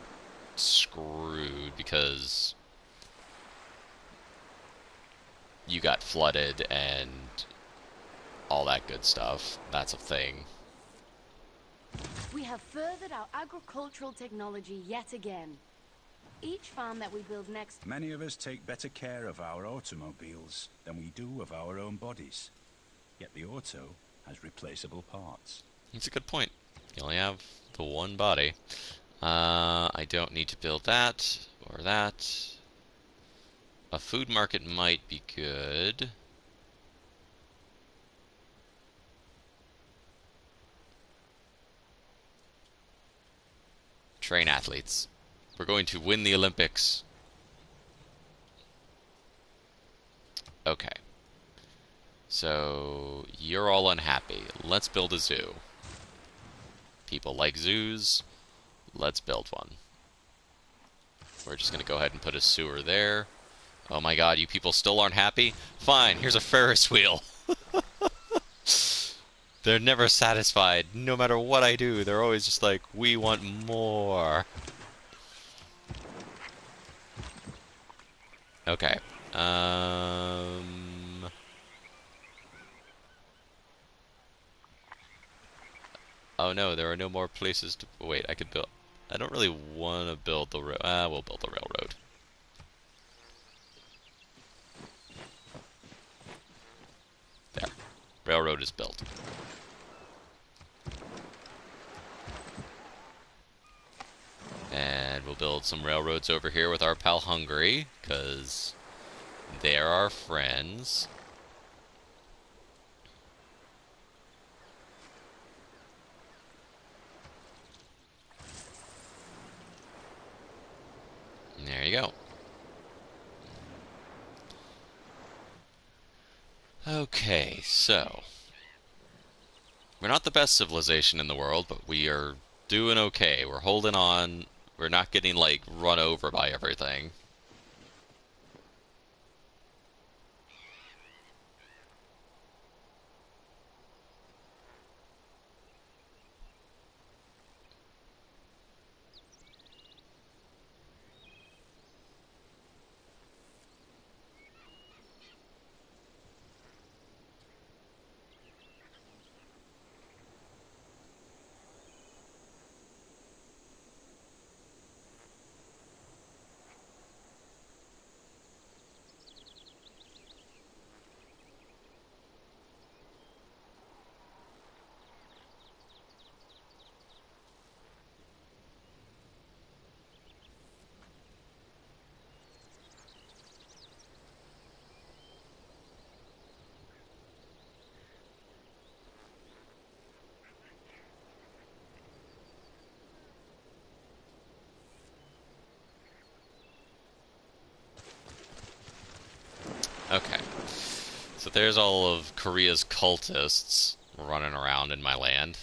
screwed because you got flooded and all that good stuff. That's a thing. We have furthered our agricultural technology yet again. Each farm that we build next... Many of us take better care of our automobiles than we do of our own bodies. Yet the auto has replaceable parts. That's a good point. You only have the one body. I don't need to build that or that. A food market might be good. Train athletes. We're going to win the Olympics. Okay. So, you're all unhappy. Let's build a zoo. People like zoos. Let's build one. We're just going to go ahead and put a sewer there. Oh my god, you people still aren't happy? Fine, here's a Ferris wheel. They're never satisfied. No matter what I do, they're always just like, we want more. Okay. Oh no, there are no more places to... Wait, I could build... I don't really want to build the we'll build the railroad. There. Railroad is built. build some railroads over here with our pal Hungary, because they're our friends. There you go. Okay, so we're not the best civilization in the world, but we are doing okay. We're holding on. We're not getting, like, run over by everything. Okay. So there's all of Korea's cultists running around in my land.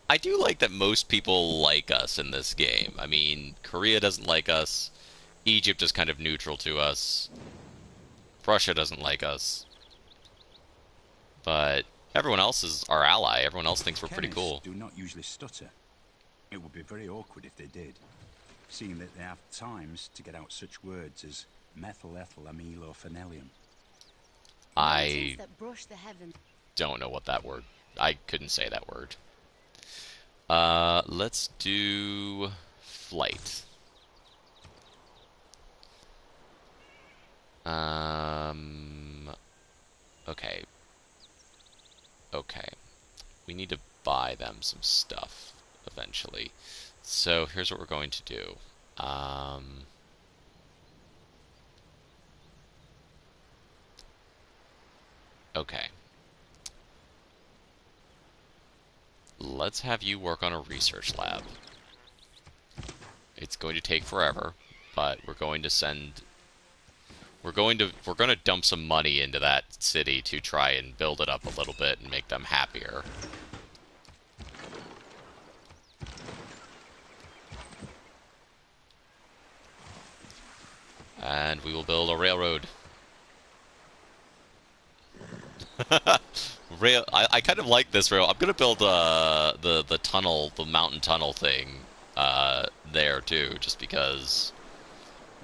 I do like that most people like us in this game. I mean, Korea doesn't like us. Egypt is kind of neutral to us. Russia doesn't like us. But everyone else is our ally. Everyone else thinks we're pretty cool. Do not usually stutter. It would be very awkward if they did, seeing that they have times to get out such words as methylethylamylophenolium. I That brush the heavens. don't know what that word... I couldn't say that word. Let's do flight. Okay. Okay. We need to buy them some stuff eventually. So here's what we're going to do. Okay. Let's have you work on a research lab. It's going to take forever, but we're going to send... We're going to dump some money into that city to try and build it up a little bit and make them happier. And we will build a railroad. I kind of like this rail. I'm gonna build the tunnel, the mountain tunnel thing there too, just because.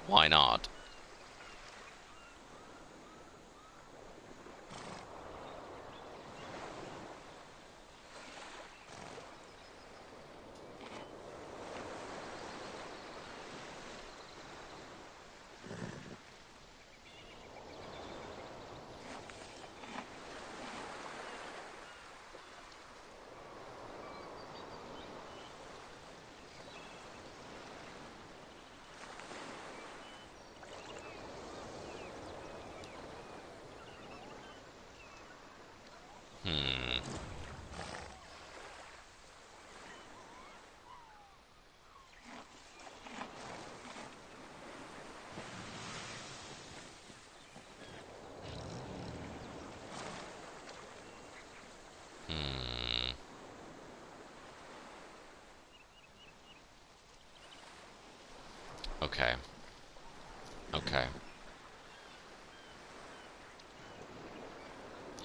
Why not? Okay. Okay.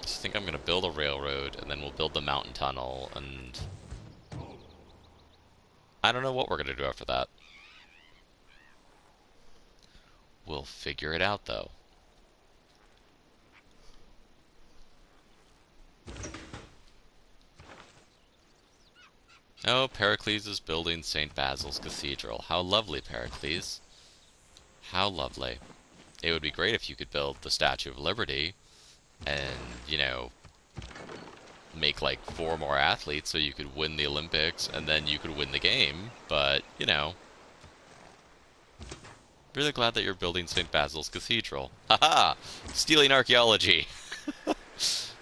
So I think I'm gonna build a railroad, and then we'll build the mountain tunnel, and... I don't know what we're gonna do after that. We'll figure it out, though. Oh, Pericles is building St. Basil's Cathedral. How lovely, Pericles. How lovely. It would be great if you could build the Statue of Liberty and, you know, make like 4 more athletes so you could win the Olympics and then you could win the game. But, you know, really glad that you're building St. Basil's Cathedral. Haha! Stealing archaeology.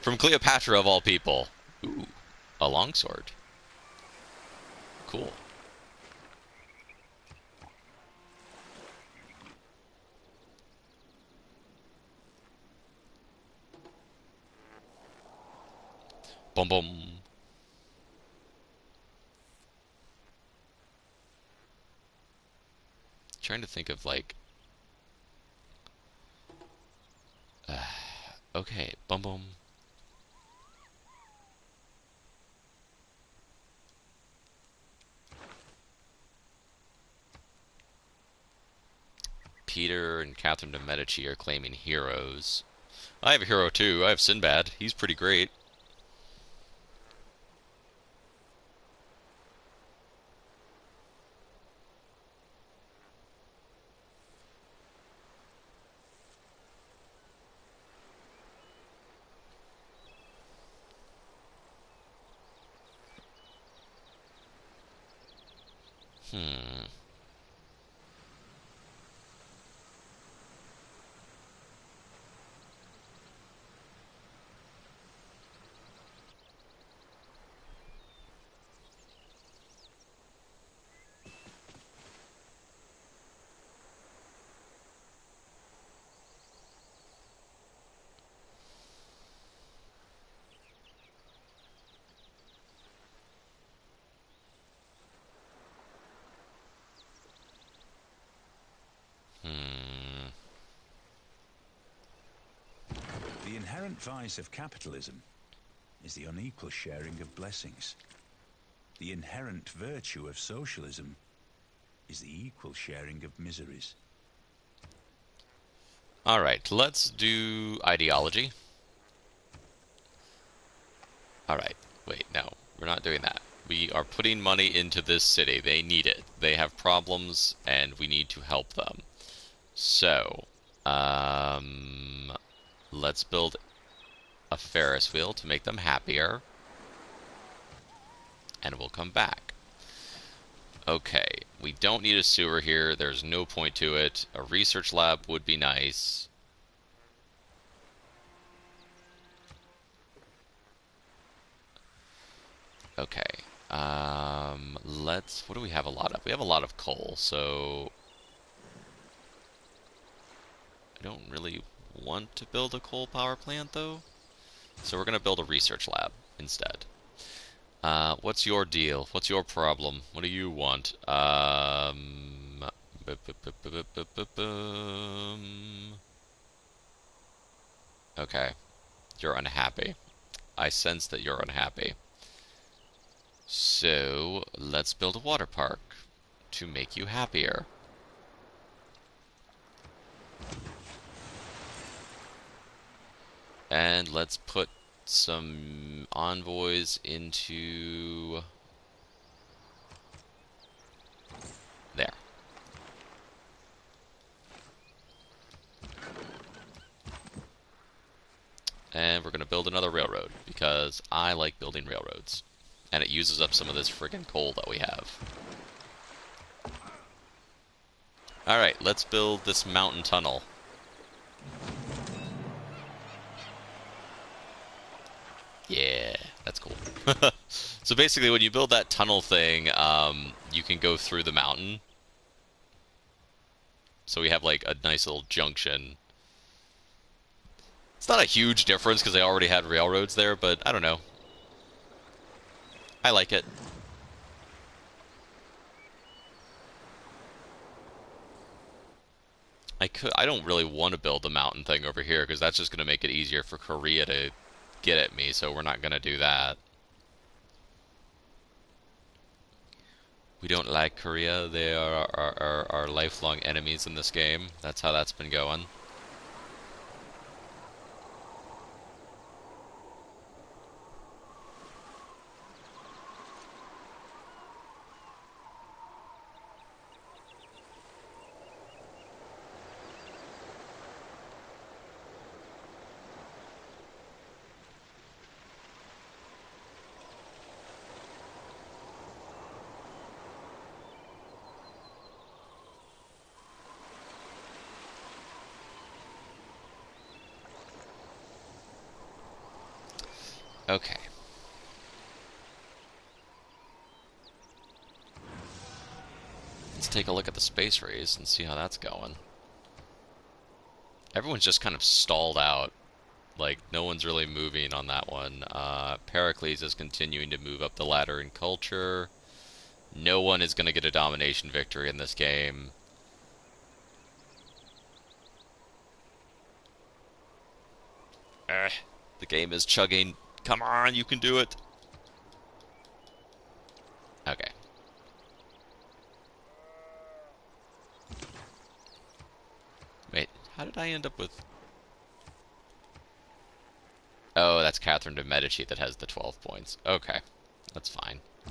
From Cleopatra of all people. Ooh, a longsword. Cool. Boom boom. Trying to think of like okay, boom boom. Peter and Catherine de' Medici are claiming heroes. I have a hero too. I have Sinbad. He's pretty great. Hmm. Hmm. The inherent vice of capitalism is the unequal sharing of blessings. The inherent virtue of socialism is the equal sharing of miseries. Alright, let's do ideology. Alright, wait, no, we're not doing that. We are putting money into this city. They need it. They have problems, and we need to help them. So, let's build a Ferris wheel to make them happier. And we'll come back. Okay, we don't need a sewer here. There's no point to it. A research lab would be nice. Okay. What do we have a lot of? We have a lot of coal, so I don't really want to build a coal power plant, though. So we're going to build a research lab instead. What's your deal? What's your problem? What do you want? Okay. You're unhappy. I sense that you're unhappy. So, let's build a water park to make you happier. And let's put some envoys into there. And we're going to build another railroad because I like building railroads. And it uses up some of this friggin' coal that we have. Alright, let's build this mountain tunnel. Yeah, that's cool. So basically, when you build that tunnel thing, you can go through the mountain. So we have like a nice little junction. It's not a huge difference because they already had railroads there, but I don't know. I like it. I don't really want to build the mountain thing over here because that's just going to make it easier for Korea to get at me, so we're not going to do that. We don't like Korea. They are our lifelong enemies in this game. That's how that's been going. Okay. Let's take a look at the space race and see how that's going. Everyone's just kind of stalled out. Like, no one's really moving on that one. Pericles is continuing to move up the ladder in culture. No one is going to get a domination victory in this game. The game is chugging. Come on, you can do it. Okay. Wait, how did I end up with... Oh, that's Catherine de Medici that has the 12 points. Okay, that's fine. I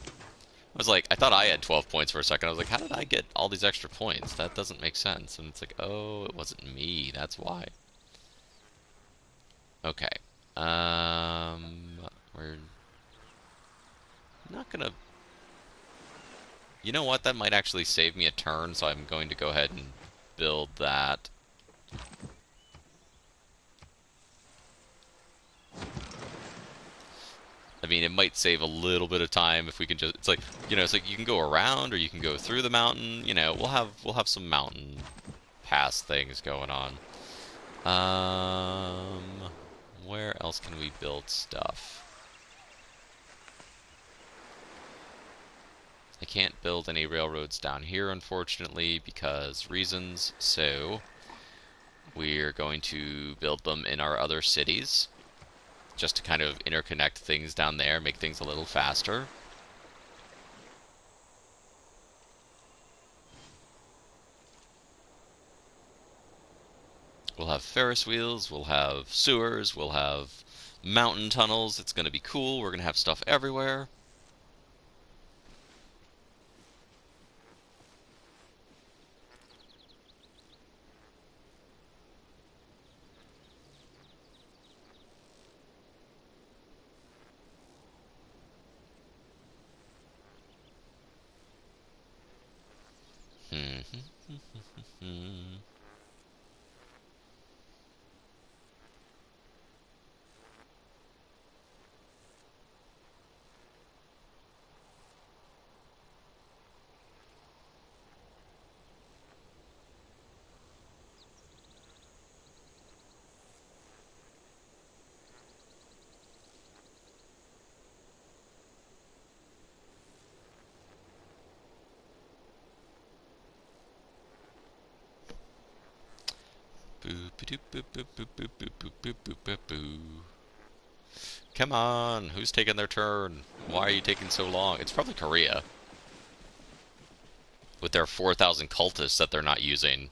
was like, I thought I had 12 points for a second. I was like, how did I get all these extra points? That doesn't make sense. And it's like, oh, it wasn't me. That's why. Okay. We're not gonna... You know what? That might actually save me a turn, so I'm going to go ahead and build that. I mean, it might save a little bit of time if we can just... It's like, you know, it's like you can go around or you can go through the mountain. You know, we'll have some mountain pass things going on. Where else can we build stuff? I can't build any railroads down here, unfortunately, because reasons. So we're going to build them in our other cities, just to kind of interconnect things down there, make things a little faster. We'll have Ferris wheels, we'll have sewers, we'll have mountain tunnels. It's going to be cool. We're going to have stuff everywhere. Come on, who's taking their turn? Why are you taking so long? It's probably Korea. With their 4,000 cultists that they're not using.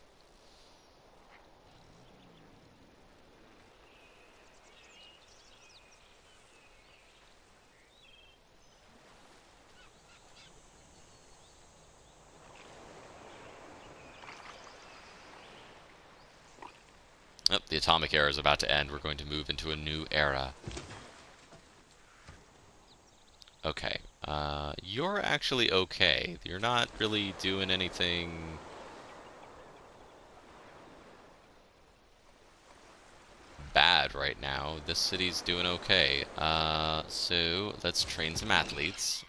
Oh, the atomic era is about to end. We're going to move into a new era. Okay. You're actually okay. You're not really doing anything bad right now. This city's doing okay. So let's train some athletes.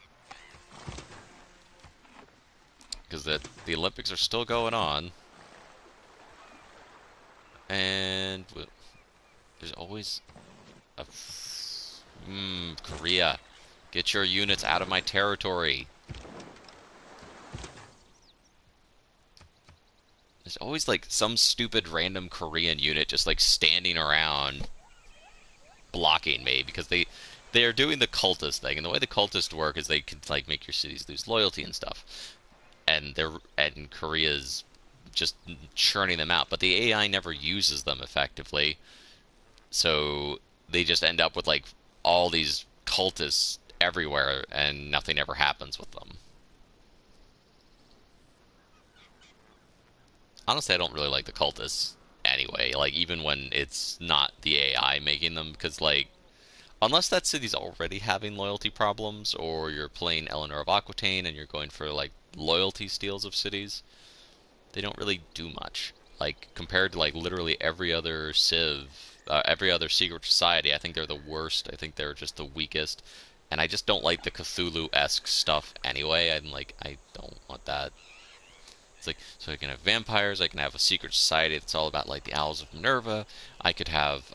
Because the Olympics are still going on. And there's always a... Korea. Get your units out of my territory. There's always like some stupid random Korean unit just like standing around blocking me because they are doing the cultist thing, and the way the cultists work is they can like make your cities lose loyalty and stuff. And Korea's just churning them out, but the AI never uses them effectively. So they just end up with like all these cultists everywhere and nothing ever happens with them. Honestly, I don't really like the cultists anyway, like even when it's not the AI making them, because like unless that city's already having loyalty problems or you're playing Eleanor of Aquitaine and you're going for like loyalty steals of cities, they don't really do much. Like, compared to, like, literally every other Civ, every other secret society, I think they're the worst. I think they're just the weakest. And I just don't like the Cthulhu-esque stuff anyway. I'm like, I don't want that. It's like, so I can have vampires, I can have a secret society that's all about, like, the Owls of Minerva. I could have,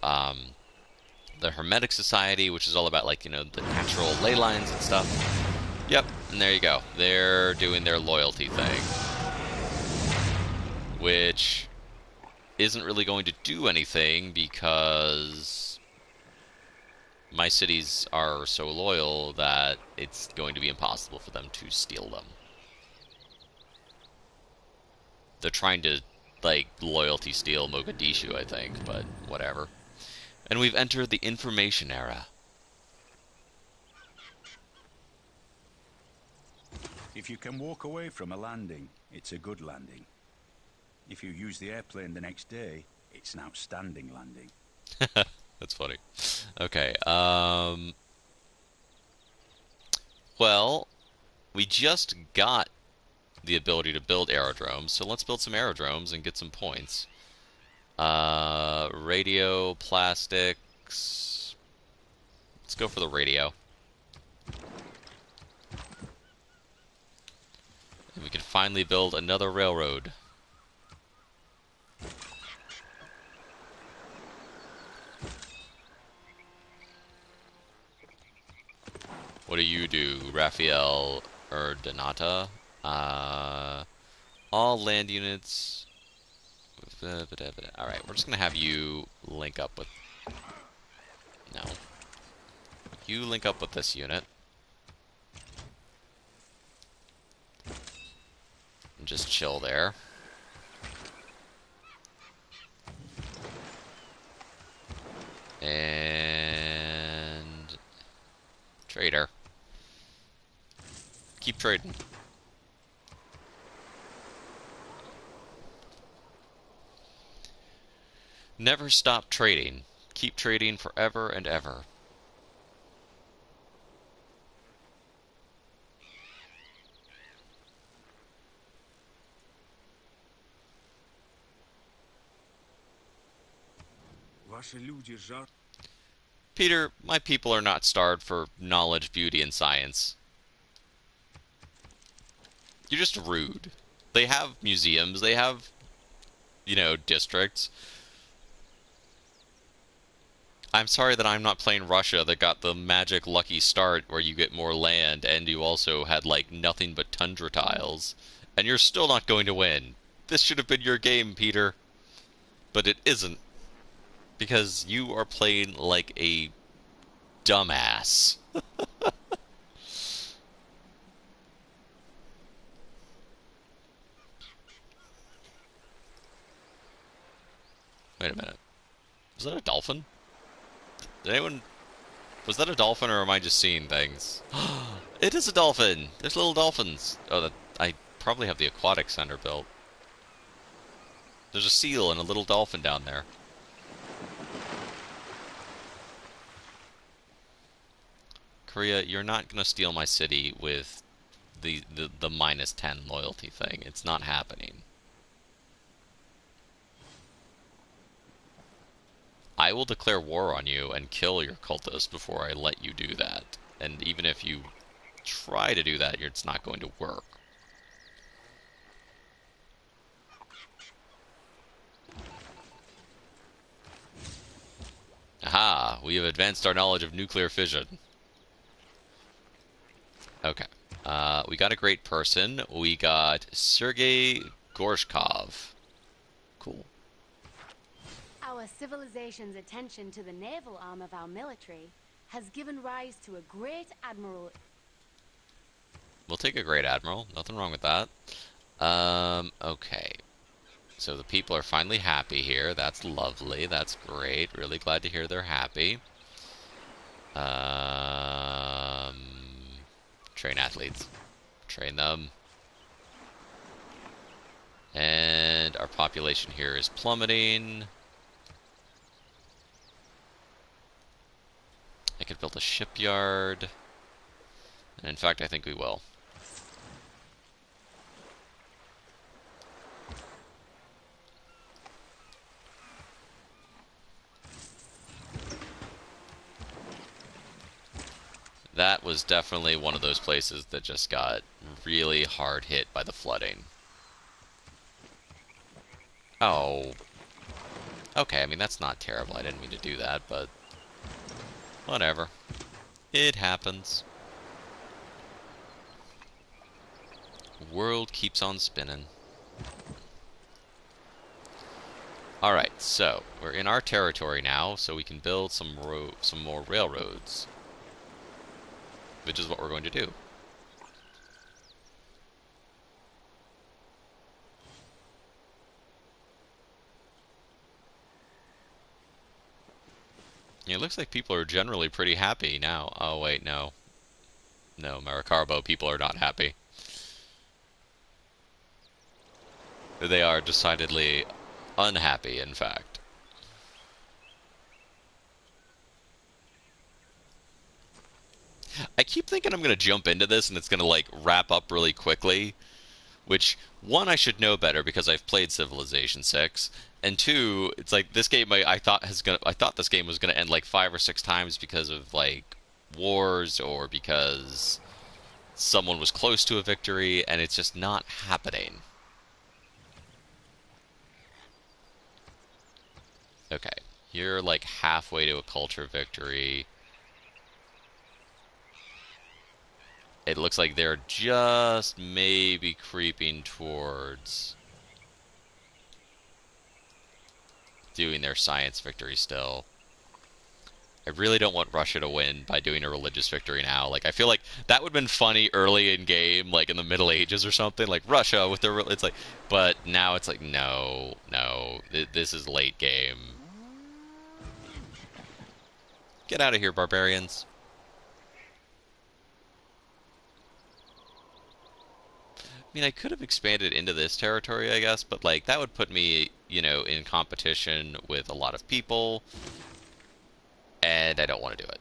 the Hermetic Society, which is all about, like, you know, the natural ley lines and stuff. Yep, and there you go. They're doing their loyalty thing. Which isn't really going to do anything because my cities are so loyal that it's going to be impossible for them to steal them. They're trying to, like, loyalty steal Mogadishu, I think, but whatever. And we've entered the information era. If you can walk away from a landing, it's a good landing. If you use the airplane the next day, it's an outstanding landing. That's funny. Okay, well, we just got the ability to build aerodromes, so let's build some aerodromes and get some points. Radio, plastics. Let's go for the radio. And we can finally build another railroad. What do you do, Raphael Donata? All land units. Alright, we're just gonna have you link up with... No. You link up with this unit. And just chill there. And... Trader. Keep trading. Never stop trading. Keep trading forever and ever. Peter, my people are not starved for knowledge, beauty, and science. You're just rude. They have museums, they have, you know, districts. I'm sorry that I'm not playing Russia that got the magic lucky start where you get more land and you also had, like, nothing but tundra tiles. And you're still not going to win. This should have been your game, Peter. But it isn't. Because you are playing like a dumbass. Wait a minute. Was that a dolphin? Did anyone... Was that a dolphin or am I just seeing things? It is a dolphin! There's little dolphins! Oh, that... I probably have the aquatic center built. There's a seal and a little dolphin down there. Korea, you're not gonna steal my city with the minus 10 loyalty thing. It's not happening. I will declare war on you and kill your cultists before I let you do that. And even if you try to do that, it's not going to work. Aha! We have advanced our knowledge of nuclear fission. Okay. We got a great person. We got Sergei Gorshkov. Cool. Our civilization's attention to the naval arm of our military has given rise to a great admiral. We'll take a great admiral. Nothing wrong with that. Okay. So the people are finally happy here. That's lovely. That's great. Really glad to hear they're happy. Train athletes. Train them. And our population here is plummeting. I could build a shipyard. And in fact, I think we will. That was definitely one of those places that just got really hard hit by the flooding. Oh. Okay, I mean, that's not terrible. I didn't mean to do that, but whatever. It happens. World keeps on spinning. Alright, so we're in our territory now, so we can build some more railroads. Which is what we're going to do. It looks like people are generally pretty happy now. Oh, wait, no. No, Maracaibo people are not happy. They are decidedly unhappy, in fact. I keep thinking I'm going to jump into this and it's going to, like, wrap up really quickly. Which, one, I should know better because I've played Civilization 6. And two, it's like this game I thought this game was gonna end like 5 or 6 times because of like wars or because someone was close to a victory, and it's just not happening. Okay, you're like halfway to a culture victory. It looks like they're just maybe creeping towards doing their science victory still. I really don't want Russia to win by doing a religious victory now. Like, I feel like that would have been funny early in game, like in the Middle Ages or something, like Russia with their, it's like, but now it's like, no, this is late game. Get out of here, barbarians. I mean, I could have expanded into this territory, I guess, but like that would put me, you know, in competition with a lot of people, and I don't want to do it.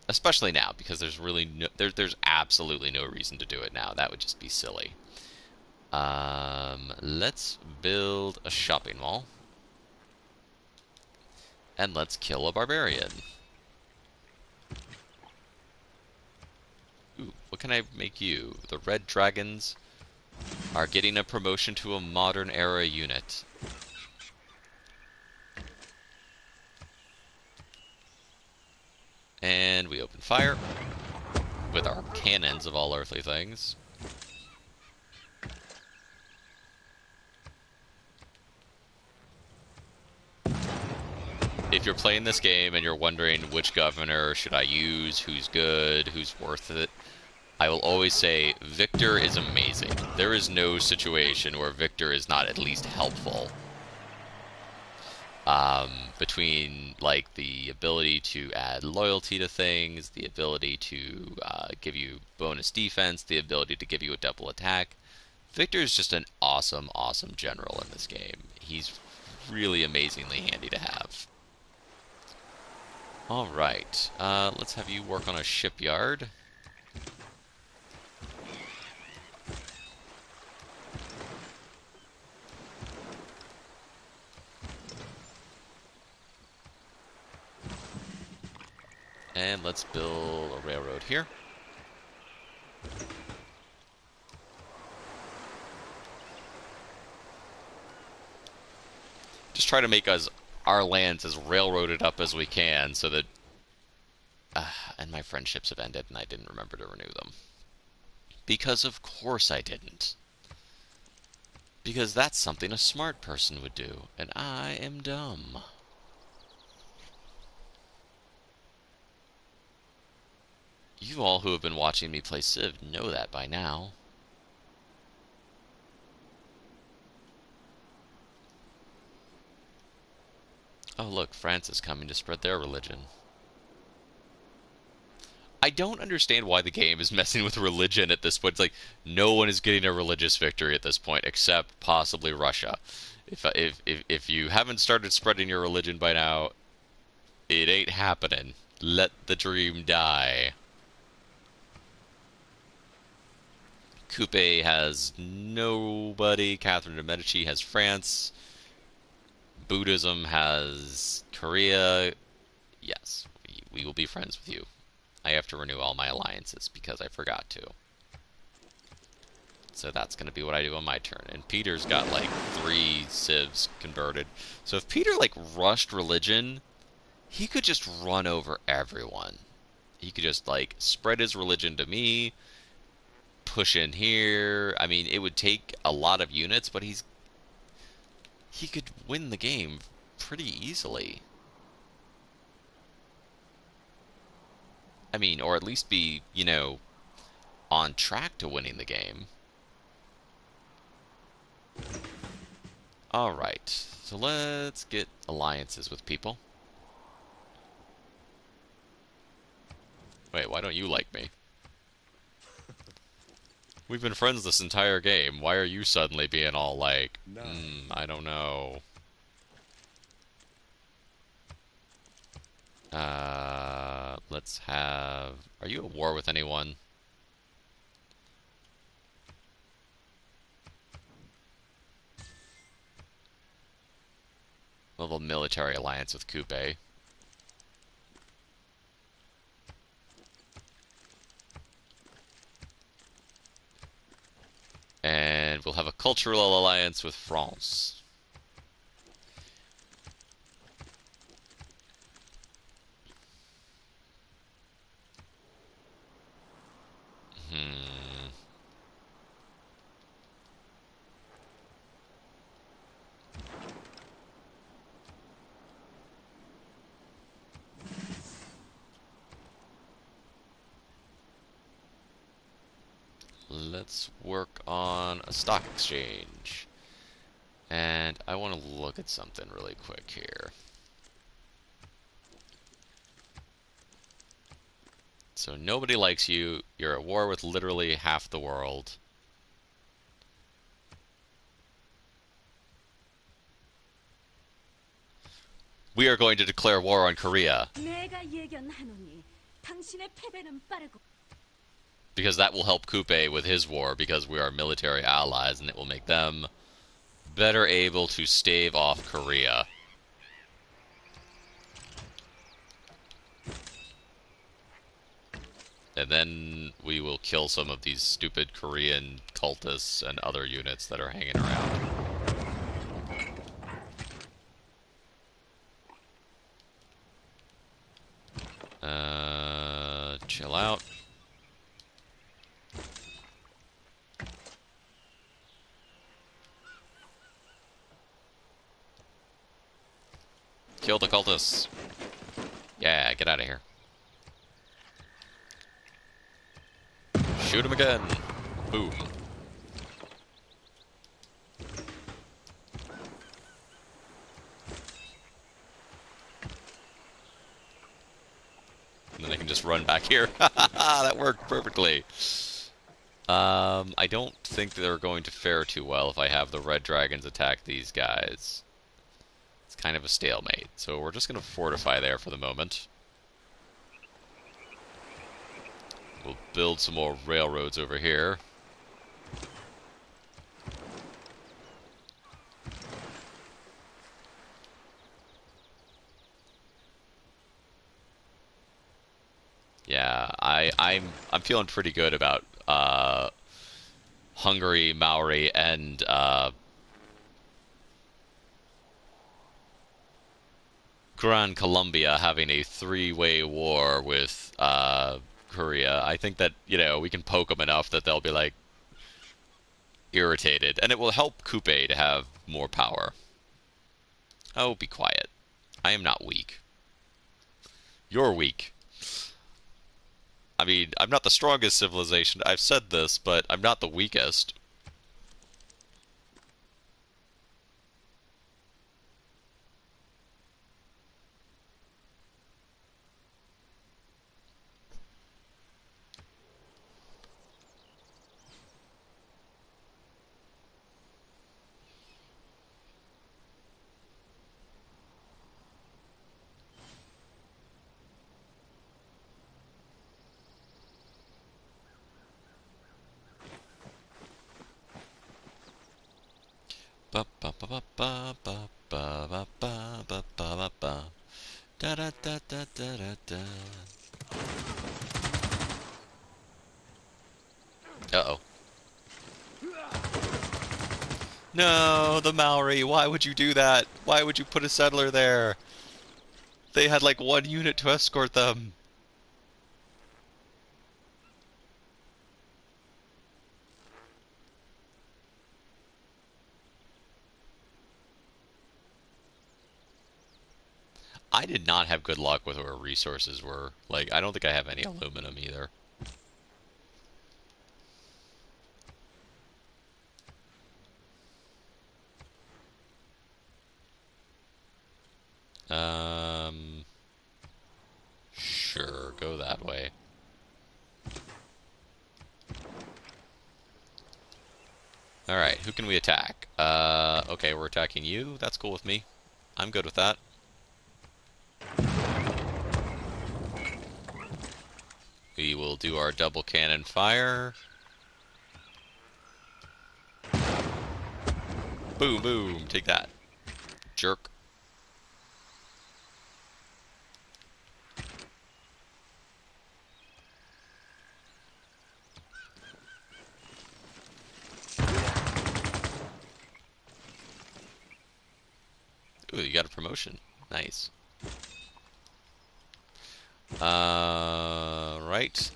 Especially now, because there's really no, there's absolutely no reason to do it now. That would just be silly. Let's build a shopping mall. And let's kill a barbarian. Ooh, what can I make you? The Red Dragons are getting a promotion to a modern era unit. And we open fire with our cannons of all earthly things. If you're playing this game and you're wondering which governor should I use, who's good, who's worth it, I will always say Victor is amazing. There is no situation where Victor is not at least helpful. Between like the ability to add loyalty to things, the ability to give you bonus defense, the ability to give you a double attack, Victor is just an awesome, awesome general in this game. He's really amazingly handy to have. Alright, let's have you work on a shipyard. And let's build a railroad here. Just try to make our lands as railroaded up as we can so that... and my friendships have ended and I didn't remember to renew them. Because of course I didn't. Because that's something a smart person would do, and I am dumb. You all who have been watching me play Civ know that by now. Oh look, France is coming to spread their religion. I don't understand why the game is messing with religion at this point. It's like, no one is getting a religious victory at this point, except possibly Russia. If you haven't started spreading your religion by now, it ain't happening. Let the dream die. Coupe has nobody. Catherine de' Medici has France. Buddhism has Korea. Yes, we will be friends with you. I have to renew all my alliances because I forgot to. So that's going to be what I do on my turn. And Peter's got like 3 civs converted. So if Peter like rushed religion, he could just run over everyone. He could just like spread his religion to me, push in here. I mean, it would take a lot of units, but he could win the game pretty easily. I mean, or at least be, you know, on track to winning the game. Alright, so let's get alliances with people. Wait, why don't you like me? We've been friends this entire game. Why are you suddenly being all like, I don't know. Let's have... Are you at war with anyone? A little military alliance with Kupe. And we'll have a cultural alliance with France. Let's work on a stock exchange. And I want to look at something really quick here. So nobody likes you. You're at war with literally half the world. We are going to declare war on Korea. Because that will help Kupe with his war, because we are military allies, and it will make them better able to stave off Korea. And then we will kill some of these stupid Korean cultists and other units that are hanging around. Chill out. Kill the cultists. Yeah, get out of here. Shoot him again. Boom. And then I can just run back here. That worked perfectly. I don't think they're going to fare too well if I have the red dragons attack these guys. It's kind of a stalemate. So we're just going to fortify there for the moment. We'll build some more railroads over here. Yeah, I'm feeling pretty good about Hungary, Maori, and Gran Colombia having a 3-way war with Korea. I think that, you know, we can poke them enough that they'll be like irritated, and it will help Kupe to have more power. Oh, be quiet. I am not weak. You're weak. I mean, I'm not the strongest civilization. I've said this, but I'm not the weakest. Ba ba ba ba ba ba ba ba ba ba ba ba ba da da da da da da da. Uh-oh. No, the Maori. Why would you do that? Why would you put a settler there? They had like one unit to escort them. I did not have good luck with where resources were. Like, I don't think I have any aluminum either. Sure, go that way. Alright, who can we attack? Okay, we're attacking you. That's cool with me. I'm good with that. We will do our double cannon fire. Boom, boom. Take that. Jerk. Ooh, you got a promotion. Nice. Right.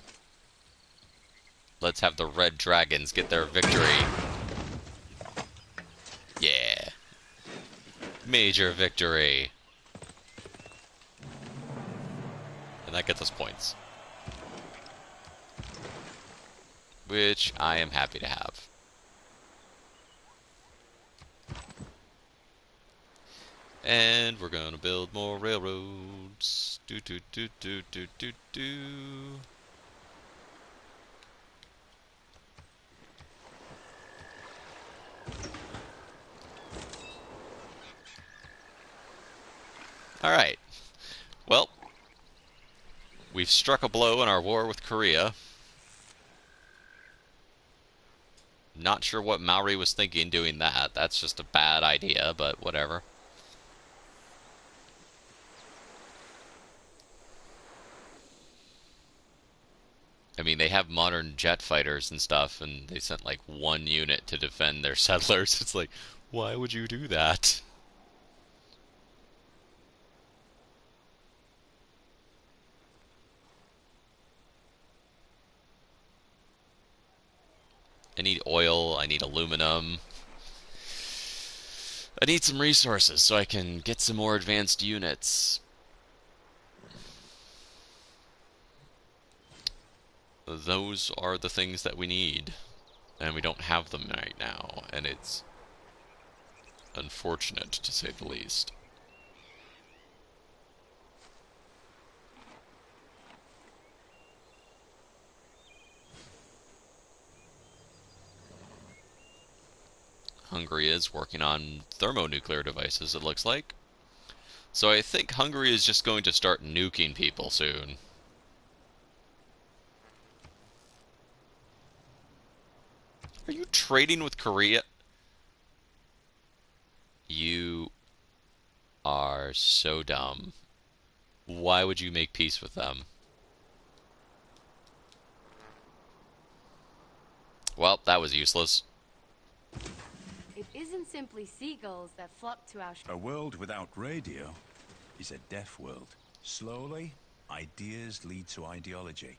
Let's have the Red Dragons get their victory. Yeah. Major victory. And that gets us points. Which I am happy to have. And we're gonna build more railroads. Do do do do do do do. Alright. Well, we've struck a blow in our war with Korea. Not sure what Maori was thinking doing that. That's just a bad idea, but whatever. I mean, they have modern jet fighters and stuff, and they sent like one unit to defend their settlers. It's like, why would you do that? I need oil, I need aluminum. I need some resources so I can get some more advanced units. Those are the things that we need. And we don't have them right now, and it's unfortunate, to say the least. Hungary is working on thermonuclear devices, it looks like. So I think Hungary is just going to start nuking people soon. Are you trading with Korea? You are so dumb. Why would you make peace with them? Well, that was useless. It isn't simply seagulls that flock to our A world without radio is a deaf world. Slowly, ideas lead to ideology,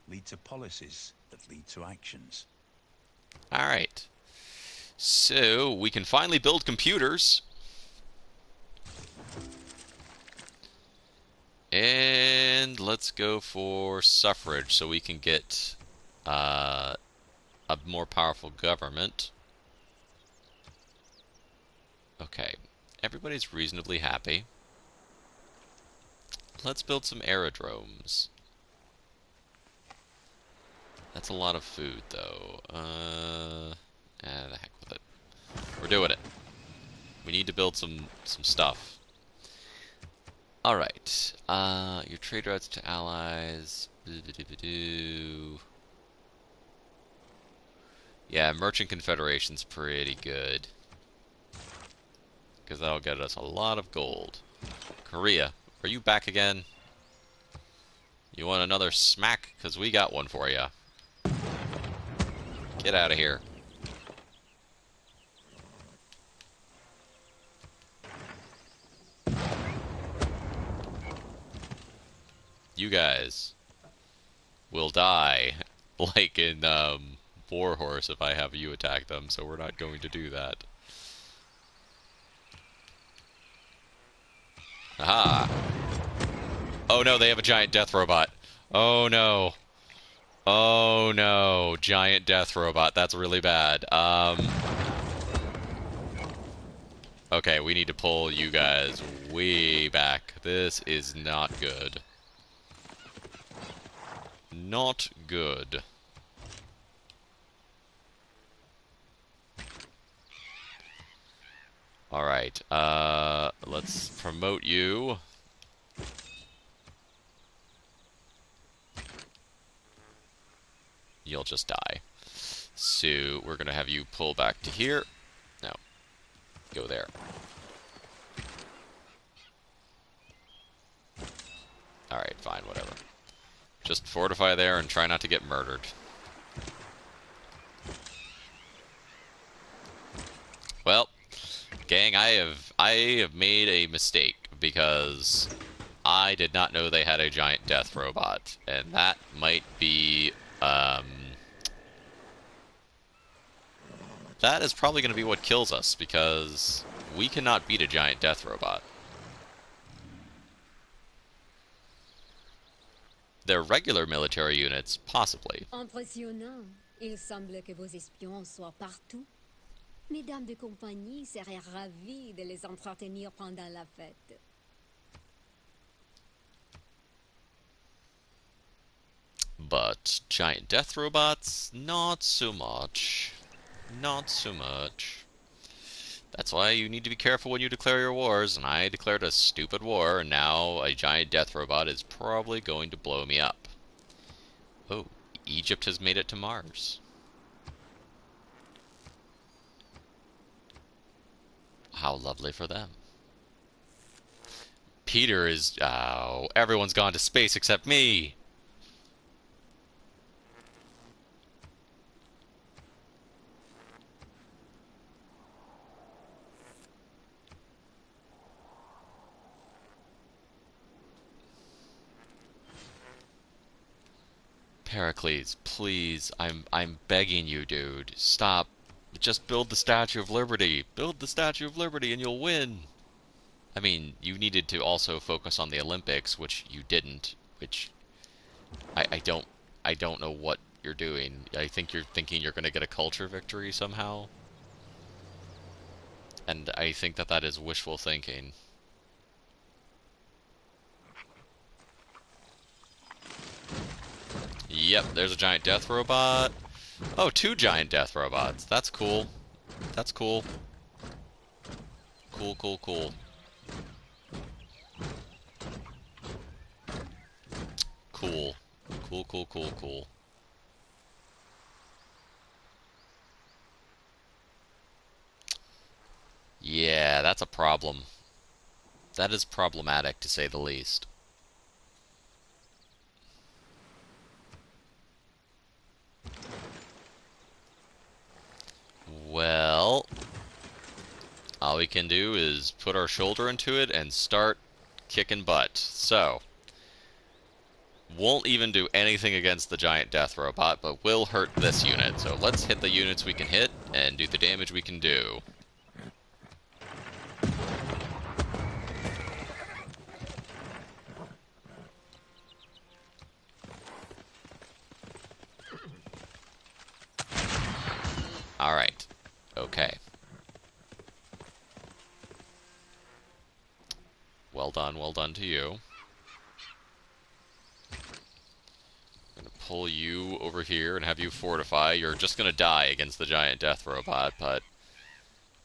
lead to policies that lead to actions. Alright. So, we can finally build computers. And let's go for suffrage so we can get a more powerful government. Okay, everybody's reasonably happy. Let's build some aerodromes. That's a lot of food, though. The heck with it. We're doing it. We need to build some stuff. Alright. Your trade routes to allies. Yeah, Merchant Confederation's pretty good. Because that'll get us a lot of gold. Korea, are you back again? You want another smack? Because we got one for you. Get out of here. You guys will die, like in Warhorse, if I have you attack them, so we're not going to do that. Aha! Oh no, they have a giant death robot. Oh no. Oh no, giant death robot. That's really bad. Okay, we need to pull you guys way back. This is not good. Not good. Alright, let's promote you. You'll just die. So, we're gonna have you pull back to here. No. Go there. Alright, fine, whatever. Just fortify there and try not to get murdered. Well, gang, I have made a mistake because I did not know they had a giant death robot, and that might be that is probably going to be what kills us, because we cannot beat a giant death robot. Their regular military units, possibly. Impressionnant. Il semble que vos espions soient partout. Mesdames de compagnie seraient ravies de les entretenir pendant la fête. But giant death robots, not so much. Not so much. That's why you need to be careful when you declare your wars, and I declared a stupid war, and now a giant death robot is probably going to blow me up. Oh, Egypt has made it to Mars. How lovely for them. Peter is... Oh, everyone's gone to space except me! Pericles, please, I'm begging you, dude. Stop. Just build the Statue of Liberty. Build the Statue of Liberty and you'll win. I mean, you needed to also focus on the Olympics, which you didn't, which I don't know what you're doing. I think you're thinking you're going to get a culture victory somehow. And I think that that is wishful thinking. Yep, there's a giant death robot. Oh, 2 giant death robots. That's cool. That's cool. Cool, cool, cool. Cool. Cool, cool, cool, cool. Yeah, that's a problem. That is problematic, to say the least. Well, all we can do is put our shoulder into it and start kicking butt. So, won't even do anything against the giant death robot, but will hurt this unit. So let's hit the units we can hit and do the damage we can do. Alright. Okay. Well done to you. I'm gonna pull you over here and have you fortify. You're just gonna die against the giant death robot, but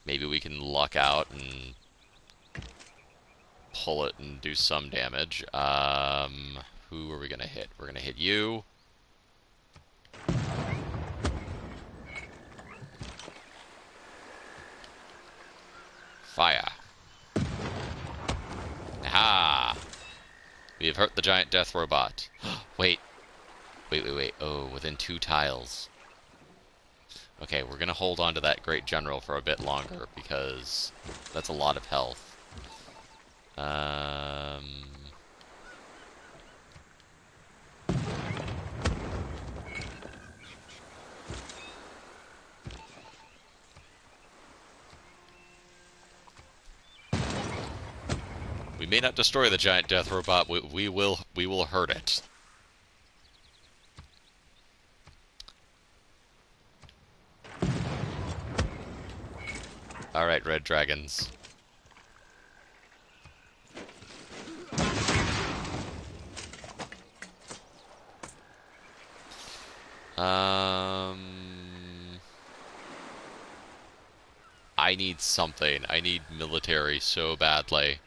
maybe we can luck out and pull it and do some damage. Who are we gonna hit? We're gonna hit you. Fire. Aha! We have hurt the giant death robot. Wait. Wait. Oh, within 2 tiles. Okay, we're gonna hold on to that Great General for a bit longer, because that's a lot of health. We may not destroy the giant death robot, we will hurt it. Alright, red dragons. I need something. I need military so badly.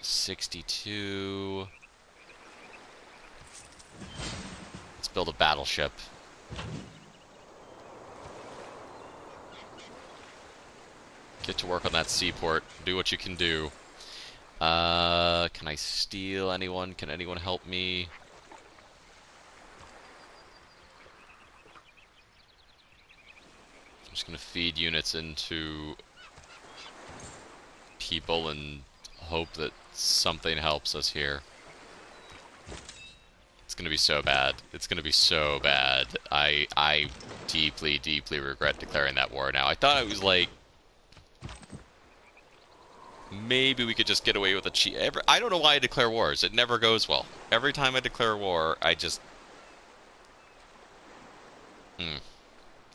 62. Let's build a battleship. Get to work on that seaport. Do what you can do. Can I steal anyone? Can anyone help me? I'm just gonna feed units into people and hope that something helps us here. It's gonna be so bad. It's gonna be so bad. I deeply, deeply regret declaring that war now. I thought it was like, maybe we could just get away with a cheat. I don't know why I declare wars. It never goes well. Every time I declare war, I just...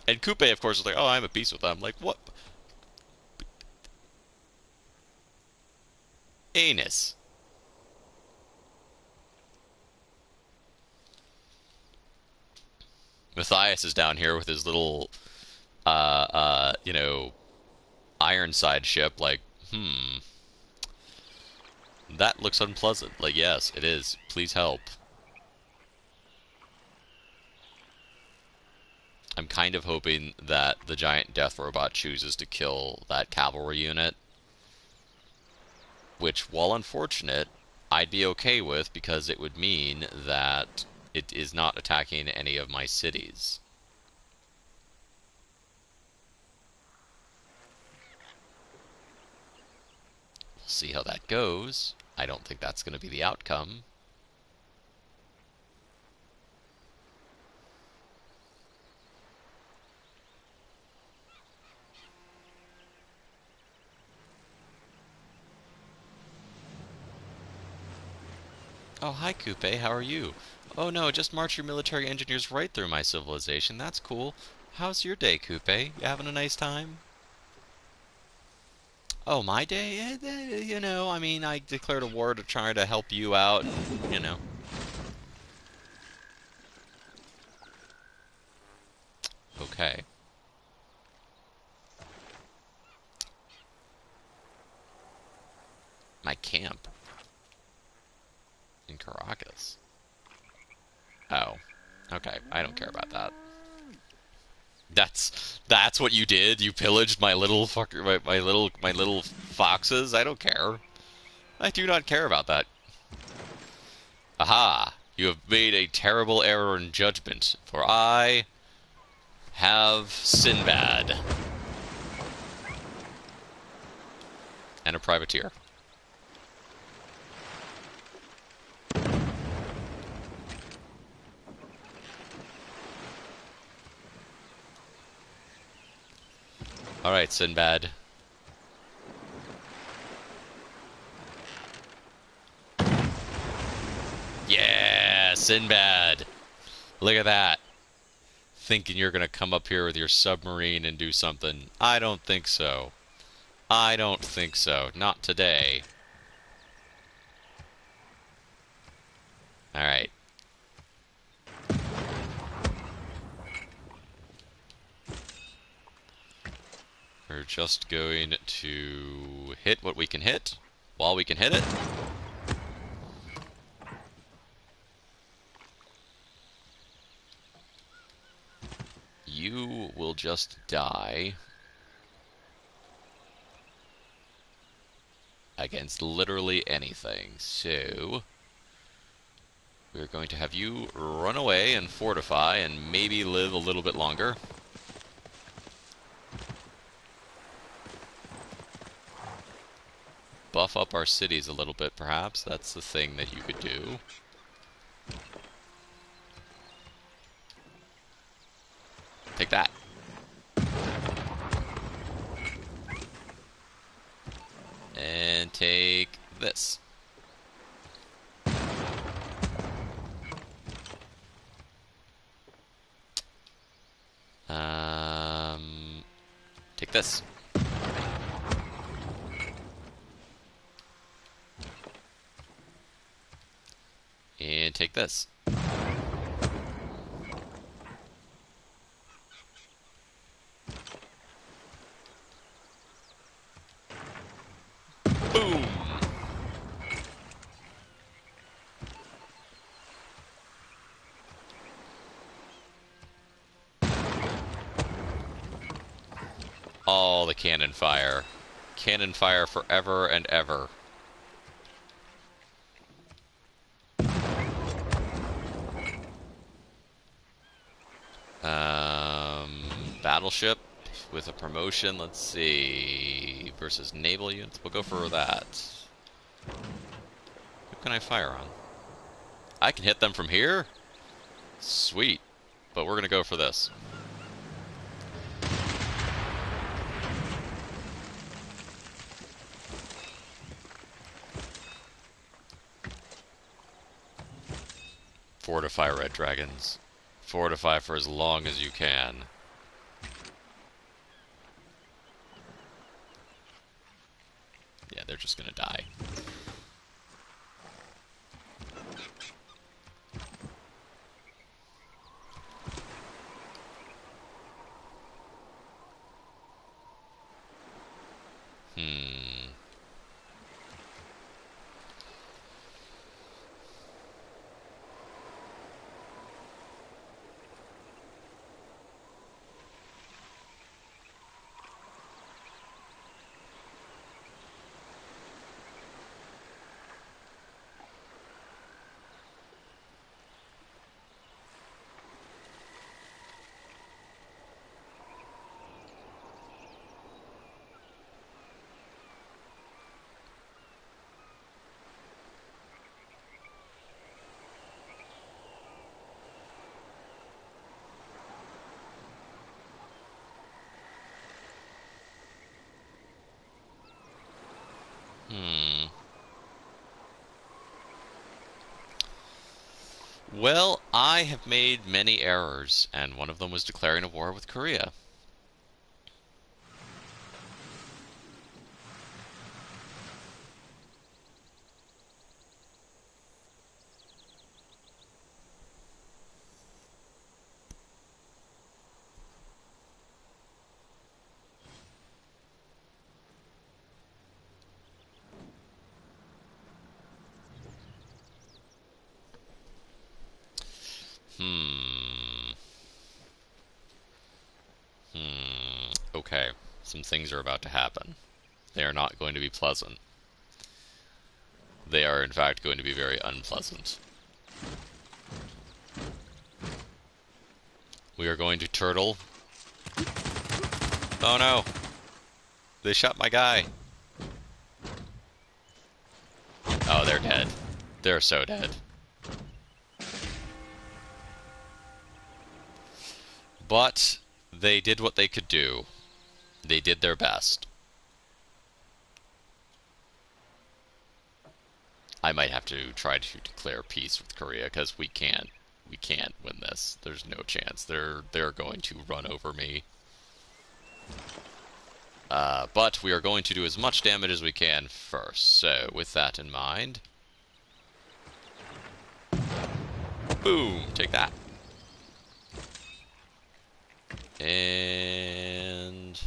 And Coupe, of course, is like, oh, I'm at peace with them. Like, what? Anus. Matthias is down here with his little, you know, Ironside ship, like, that looks unpleasant. Like, yes, it is. Please help. I'm kind of hoping that the giant death robot chooses to kill that cavalry unit. Which, while unfortunate, I'd be okay with, because it would mean that it is not attacking any of my cities. We'll see how that goes. I don't think that's going to be the outcome. Oh, hi, Coupe. How are you? Oh, no, just march your military engineers right through my civilization. That's cool. How's your day, Coupe? You having a nice time? Oh, my day? You know, I mean, I declared a war to try to help you out, and, you know. Okay. My camp. In Caracas. Oh. Okay, I don't care about that. That's what you did? You pillaged my little fucker, my little foxes? I don't care. I do not care about that. Aha! You have made a terrible error in judgment, for I have Sinbad. And a privateer. Alright, Sinbad. Yeah, Sinbad. Look at that. Thinking you're gonna come up here with your submarine and do something. I don't think so. I don't think so. Not today. Alright. We're just going to hit what we can hit while we can hit it. You will just die against literally anything. So We're going to have you run away and fortify and maybe live a little bit longer. Buff up our cities a little bit, perhaps. That's the thing that you could do. Take that. And take this. Take this. And take this. Boom! All the cannon fire. Cannon fire forever and ever. Battleship with a promotion, let's see, versus naval units. We'll go for that. Who can I fire on? I can hit them from here? Sweet. But we're going to go for this. Fortify, Red Dragons. Fortify for as long as you can. Yeah, they're just gonna die. Well, I have made many errors, and one of them was declaring a war with Korea. Okay, some things are about to happen. They are not going to be pleasant. They are, in fact, going to be very unpleasant. We are going to turtle. Oh no! They shot my guy! Oh, they're dead. They're so dead. But they did what they could do. They did their best. I might have to try to declare peace with Korea because we can't win this. There's no chance. They're going to run over me. But we are going to do as much damage as we can first. So with that in mind, boom, take that. And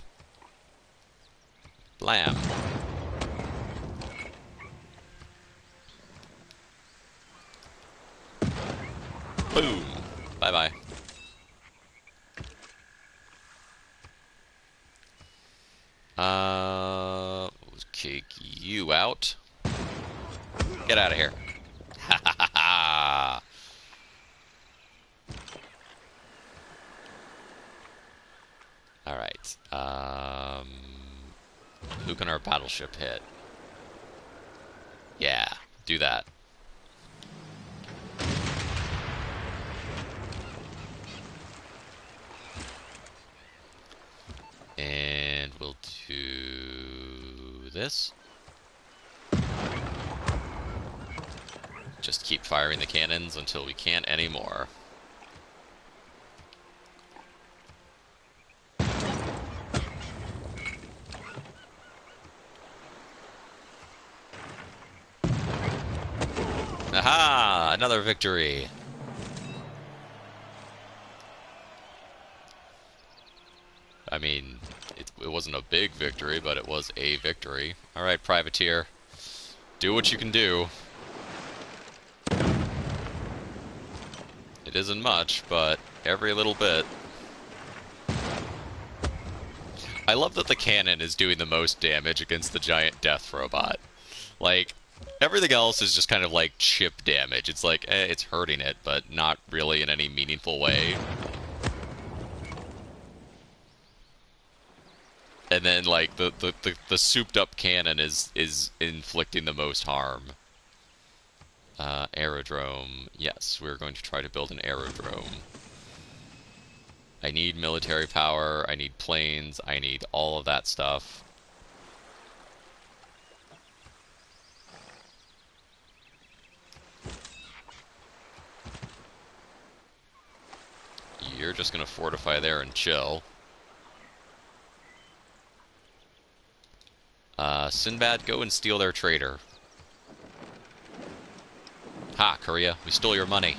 blam. Boom. Bye-bye. Let's kick you out. Get out of here. Ha ha ha ha. can our battleship hit? Yeah, do that. And we'll do this. Just keep firing the cannons until we can't anymore. Aha! Another victory! I mean, it wasn't a big victory, but it was a victory. Alright, Privateer. Do what you can do. It isn't much, but every little bit. I love that the cannon is doing the most damage against the giant death robot. Like, everything else is just kind of like chip damage. It's like, it's hurting it, but not really in any meaningful way. And then, like, the souped-up cannon is inflicting the most harm. Aerodrome. Yes, we're going to try to build an aerodrome. I need military power, I need planes, I need all of that stuff. You're just gonna fortify there and chill. Sinbad, go and steal their trader. Ha, Korea, we stole your money.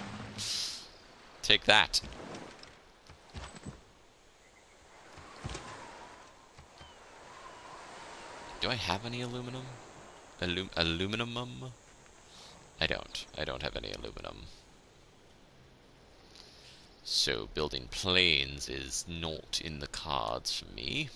Take that. Do I have any aluminum? Aluminum? I don't. I don't have any aluminum. So building planes is not in the cards for me.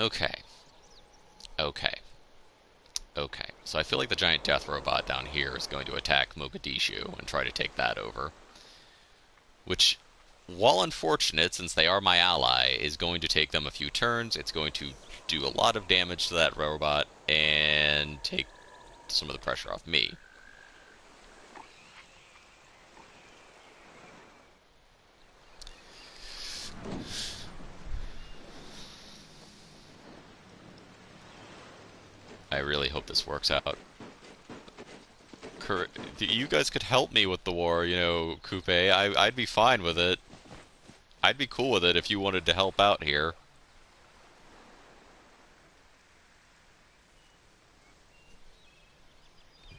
Okay. Okay. Okay. So I feel like the giant death robot down here is going to attack Mogadishu and try to take that over. Which, while unfortunate, since they are my ally, is going to take them a few turns. It's going to do a lot of damage to that robot and take some of the pressure off me. I really hope this works out. You guys could help me with the war, you know, Coupe. I'd be fine with it. I'd be cool with it if you wanted to help out here.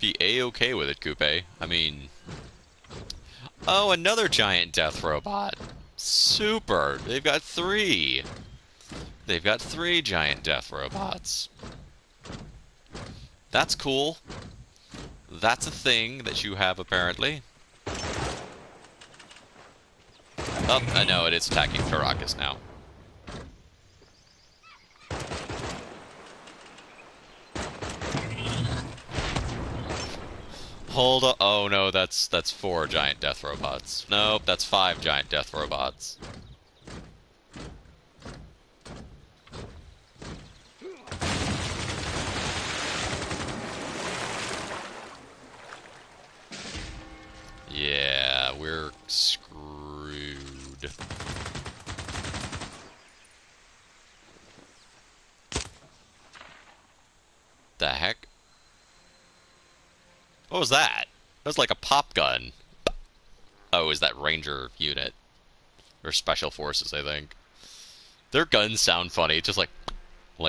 Be A-okay with it, Coupe. I mean... Oh, another giant death robot. Super! They've got 3! They've got 3 giant death robots. That's cool. That's a thing that you have, apparently. Oh, I know, it is attacking Caracas now. Hold on. Oh no, that's 4 giant death robots. Nope, that's 5 giant death robots. Yeah, we're screwed. The heck? What was that? That was like a pop gun. Oh, is that Ranger unit? Or Special Forces, I think. Their guns sound funny, just like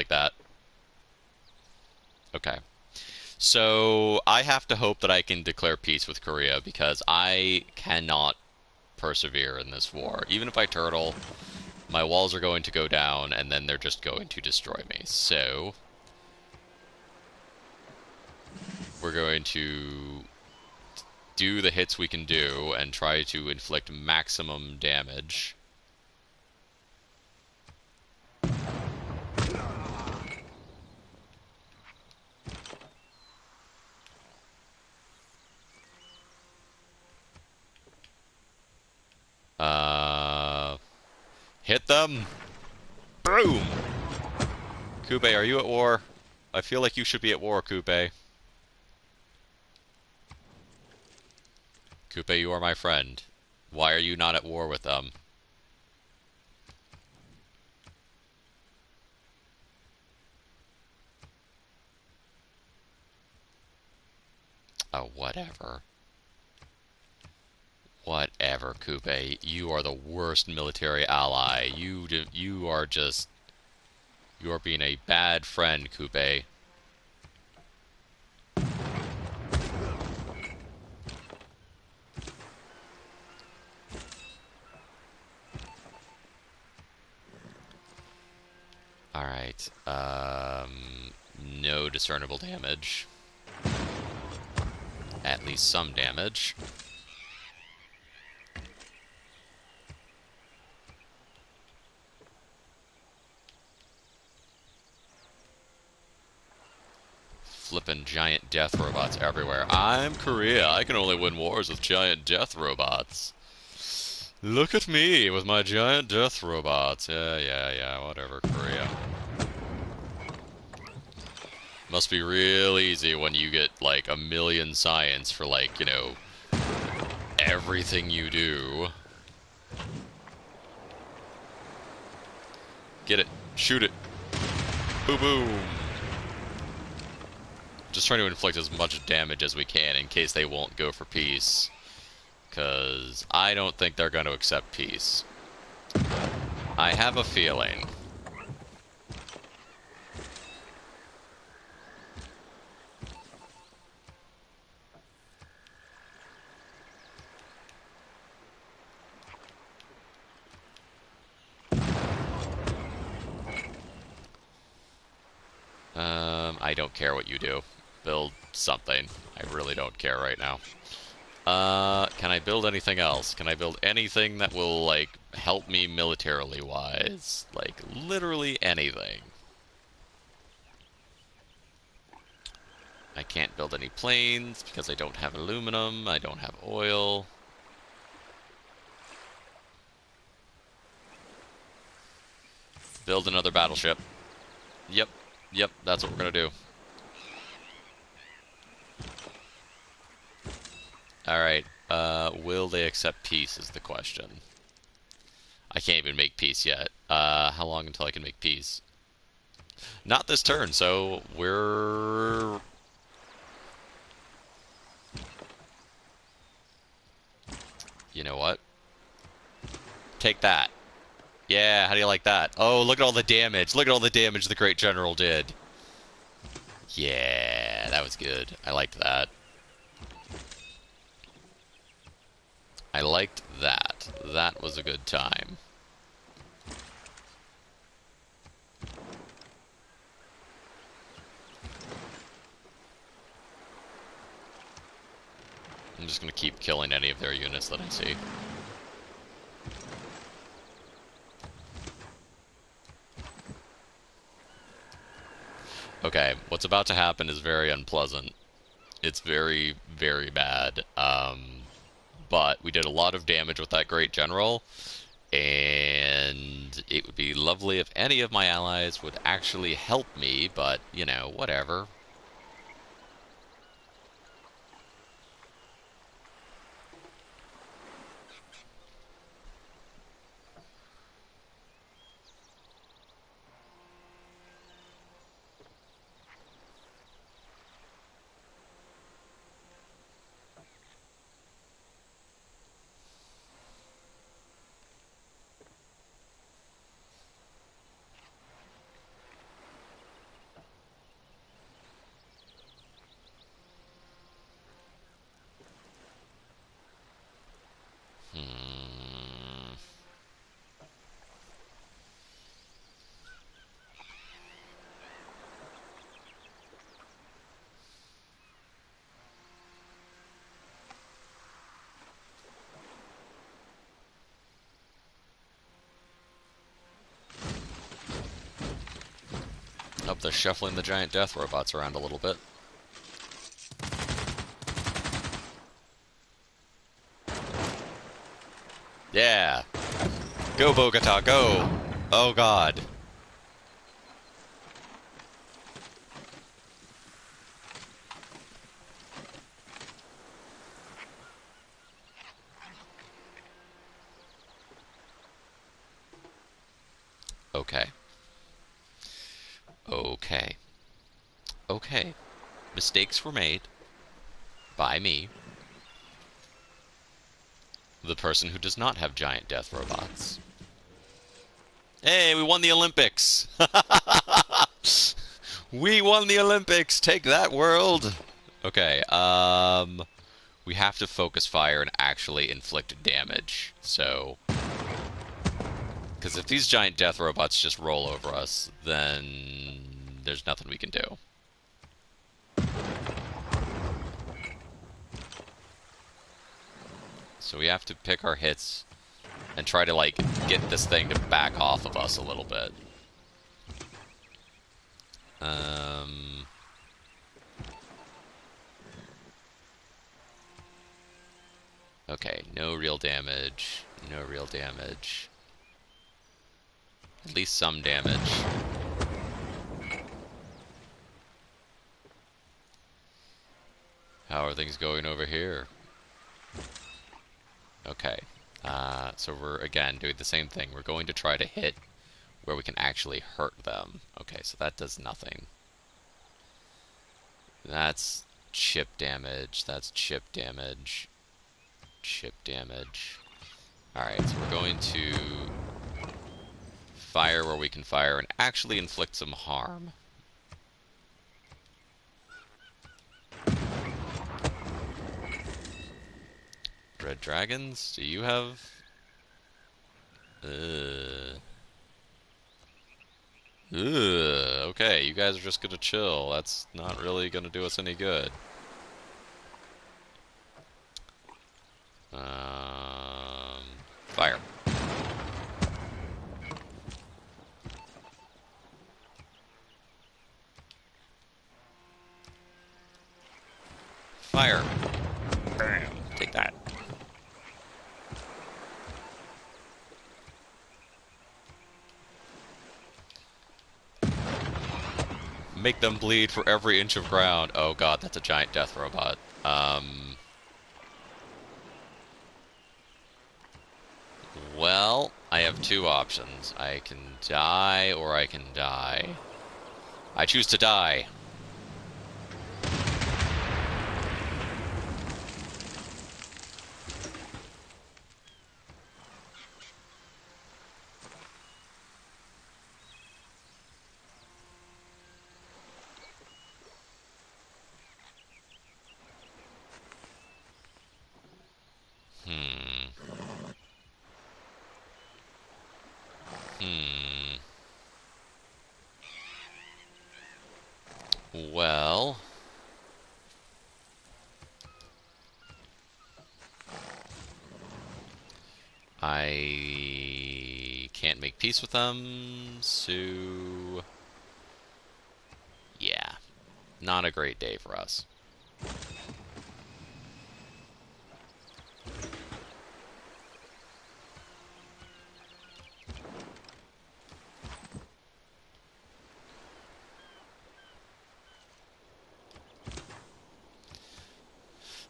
that. Okay. So, I have to hope that I can declare peace with Korea, because I cannot persevere in this war. Even if I turtle, my walls are going to go down, and then they're just going to destroy me. So, we're going to do the hits we can do and try to inflict maximum damage. Hit them! Boom! Kube, are you at war? I feel like you should be at war, Kube. Kube, you are my friend. Why are you not at war with them? Oh, whatever. Whatever, Kube. You are the worst military ally. You are just... You are being a bad friend, Kube. Alright, no discernible damage. At least some damage. Flippin' giant death robots everywhere. I'm Korea. I can only win wars with giant death robots. Look at me with my giant death robots. Yeah, whatever, Korea. Must be real easy when you get, like, 1,000,000 science for, like, you know, everything you do. Get it. Shoot it. Boom, boom. Just trying to inflict as much damage as we can in case they won't go for peace. Because I don't think they're going to accept peace. I have a feeling. I don't care what you do. Build something. I really don't care right now. Can I build anything else? Can I build anything that will, like, help me militarily-wise? Like, literally anything. I can't build any planes because I don't have aluminum, I don't have oil. Build another battleship. Yep, that's what we're gonna do. Alright, will they accept peace is the question. I can't even make peace yet. How long until I can make peace? Not this turn, so we're... You know what? Take that. Yeah, how do you like that? Oh, look at all the damage. Look at all the damage the Great General did. Yeah, that was good. I liked that. I liked that. That was a good time. I'm just going to keep killing any of their units that I see. Okay, what's about to happen is very unpleasant. It's very, very bad. But we did a lot of damage with that Great General, and it would be lovely if any of my allies would actually help me, but, you know, whatever. They're shuffling the giant death robots around a little bit. Yeah. Go, Bogota, go! Oh, God. Okay. Okay. Okay. Mistakes were made. By me. The person who does not have giant death robots. Hey, we won the Olympics! We won the Olympics! Take that, world! Okay, we have to focus fire and actually inflict damage, so... Because if these giant death robots just roll over us, then there's nothing we can do. So we have to pick our hits and try to, like, get this thing to back off of us a little bit. Okay, no real damage. No real damage. At least some damage. How are things going over here? Okay. So we're, again, doing the same thing. We're going to try to hit where we can actually hurt them. Okay, so that does nothing. That's chip damage. That's chip damage. Chip damage. Alright, so we're going to fire where we can fire and actually inflict some harm. Red dragons, do you have... okay, you guys are just gonna chill. That's not really gonna do us any good. Fire. Fire. Bam. Take that. Make them bleed for every inch of ground. Oh god, that's a giant death robot. Well, I have two options. I can die or I can die. I choose to die. Well... I can't make peace with them, so... yeah. Not a great day for us.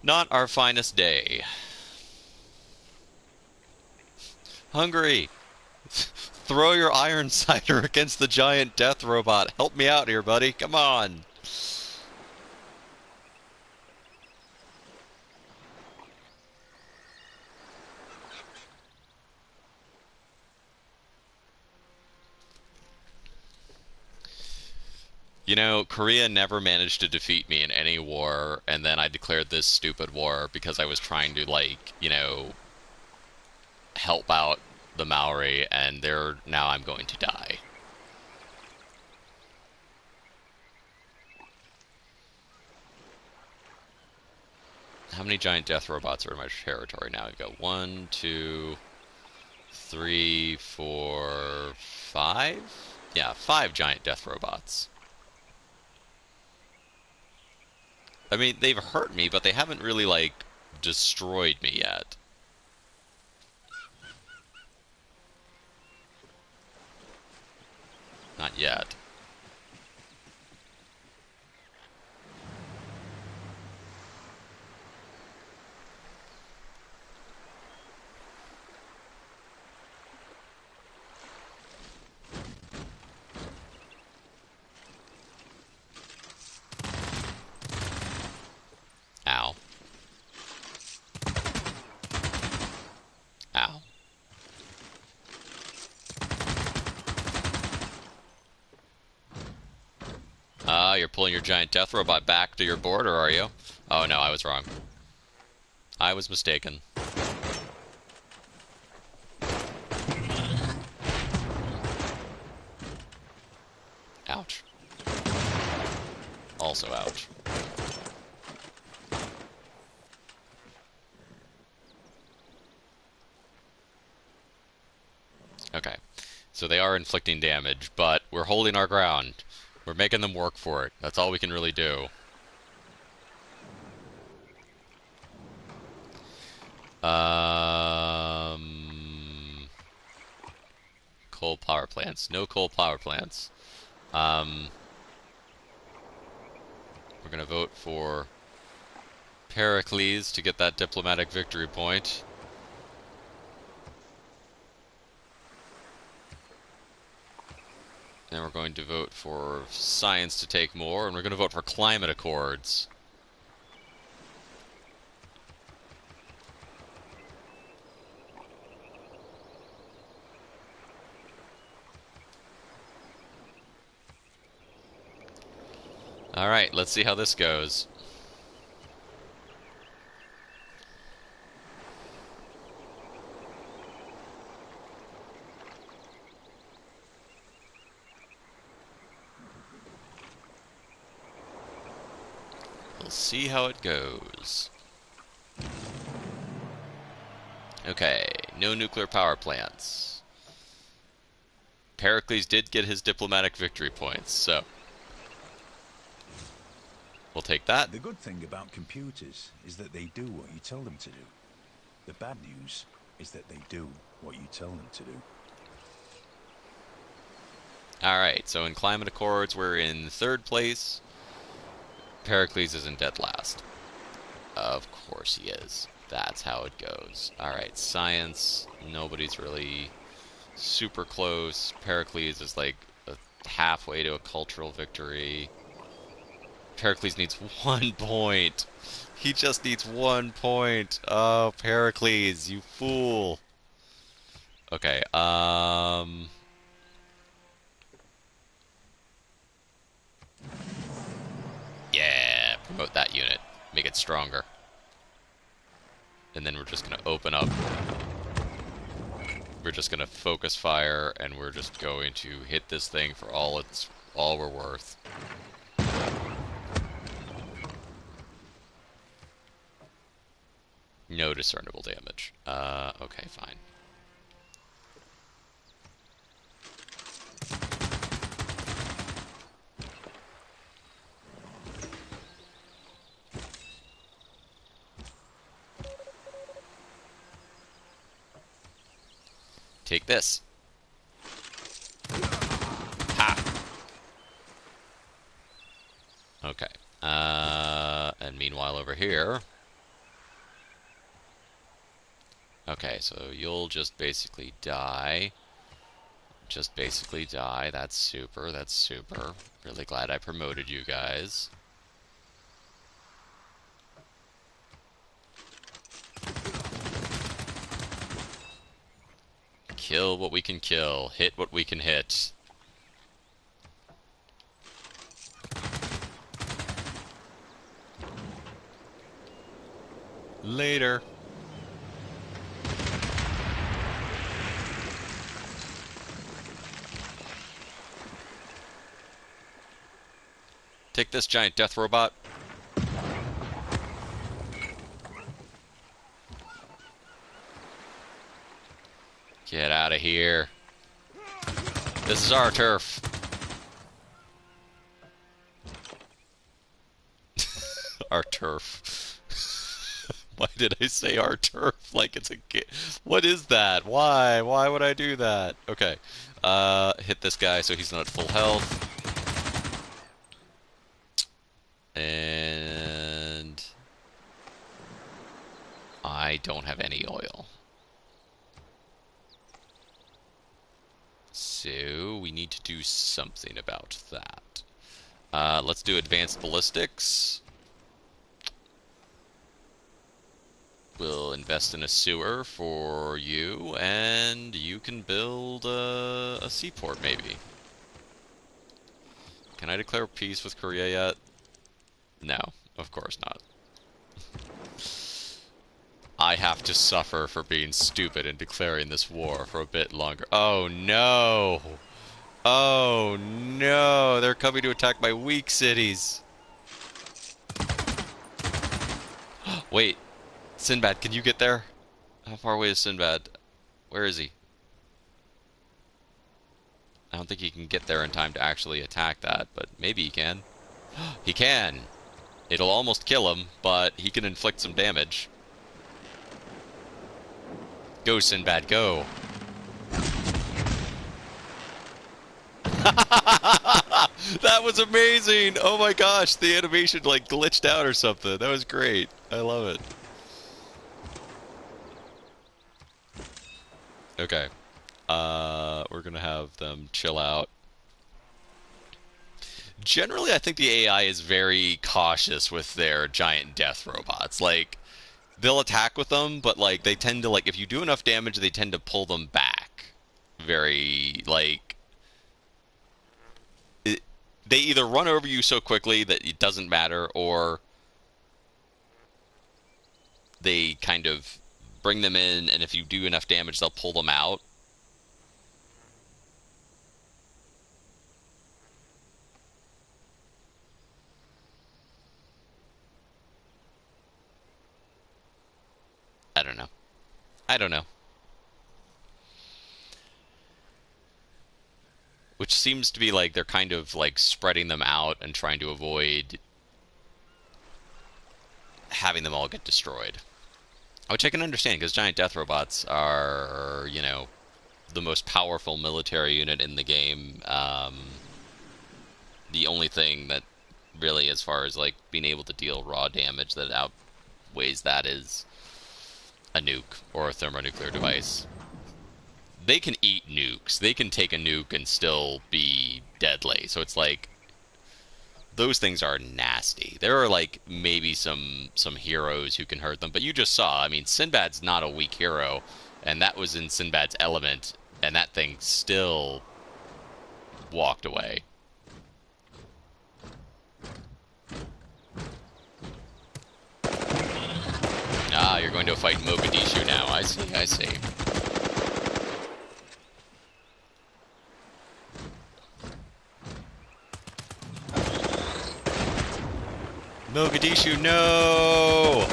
Not our finest day. Hungary! Throw your iron cider against the giant death robot. Help me out here, buddy. Come on. You know, Korea never managed to defeat me in any war, and then I declared this stupid war because I was trying to, like, you know, help out the Maori, and now I'm going to die. How many giant death robots are in my territory now? We've got 1, 2, 3, 4, 5? Yeah, 5 giant death robots. I mean, they've hurt me, but they haven't really, like, destroyed me yet. Not yet. Ow. Ow. You're pulling your giant death robot back to your board, or are you? Oh no, I was wrong. I was mistaken. Ouch. Also ouch. Okay. So they are inflicting damage, but we're holding our ground. We're making them work for it. That's all we can really do. Coal power plants. No coal power plants. We're gonna vote for Pericles to get that diplomatic victory point. Then we're going to vote for science to take more, and we're going to vote for climate accords. Alright, let's see how this goes. We'll see how it goes. Okay, no nuclear power plants. Pericles did get his diplomatic victory points, so we'll take that. The good thing about computers is that they do what you tell them to do. The bad news is that they do what you tell them to do. Alright, so in climate accords, we're in 3rd place. Pericles is in dead last. Of course he is. That's how it goes. Alright, science. Nobody's really super close. Pericles is like halfway to a cultural victory. Pericles needs 1 point. He just needs 1 point. Oh, Pericles, you fool. Okay, yeah, promote that unit. Make it stronger. And then we're just gonna open up. We're just gonna focus fire, and we're just going to hit this thing for all we're worth. No discernible damage. Okay, fine. Take this. Ha! Okay. And meanwhile over here... Okay, so you'll just basically die. Just basically die. That's super, that's super. Really glad I promoted you guys. Kill what we can kill. Hit what we can hit. Later. Take this, giant death robot. Get out of here. This is our turf. Our turf. Why did I say our turf like it's a game? What is that? Why? Why would I do that? Okay. Hit this guy so he's not at full health. And I don't have any oil. So we need to do something about that. Let's do advanced ballistics. We'll invest in a sewer for you, and you can build a seaport, maybe. Can I declare peace with Korea yet? No, of course not. I have to suffer for being stupid and declaring this war for a bit longer. Oh no! Oh no! They're coming to attack my weak cities! Wait, Sinbad, can you get there? How far away is Sinbad? Where is he? I don't think he can get there in time to actually attack that, but maybe he can. He can! It'll almost kill him, but he can inflict some damage. Go, Sinbad, go! That was amazing! Oh my gosh, the animation like glitched out or something. That was great. I love it. Okay. We're gonna have them chill out. Generally, I think the AI is very cautious with their giant death robots. Like, they'll attack with them, but like they tend to, like, if you do enough damage, they tend to pull them back. Very, like, they either run over you so quickly that it doesn't matter, or they kind of bring them in, and if you do enough damage, they'll pull them out. I don't know. I don't know. Which seems to be like they're kind of like spreading them out and trying to avoid having them all get destroyed. Which I can understand, because giant death robots are, you know, the most powerful military unit in the game. The only thing that really, as far as like being able to deal raw damage that outweighs that, is a nuke or a thermonuclear device. They can eat nukes. They can take a nuke and still be deadly. So it's like, those things are nasty. There are like maybe some heroes who can hurt them, but you just saw, I mean, Sinbad's not a weak hero, and that was in Sinbad's element, and that thing still walked away. Ah, you're going to fight Mogadishu now. I see, I see. Mogadishu, no!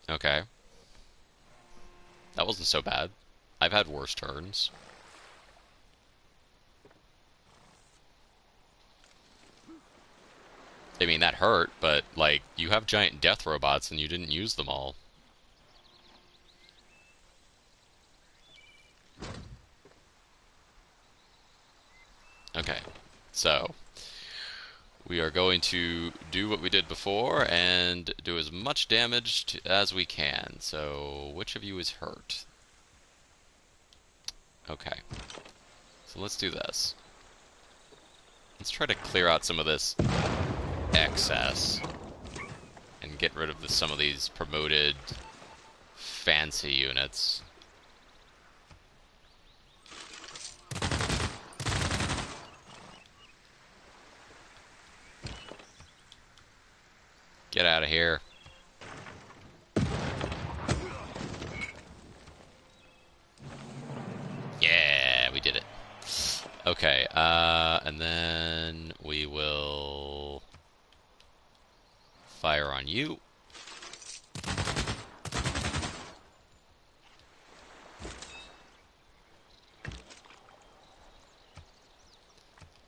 Okay. That wasn't so bad. I've had worse turns. I mean, that hurt, but, like, you have giant death robots and you didn't use them all. Okay, so we are going to do what we did before and do as much damage as we can. So, which of you is hurt? Okay, so let's do this. Let's try to clear out some of this excess and get rid of some of these promoted fancy units. Get out of here. Yeah, we did it. Okay, and then we will fire on you.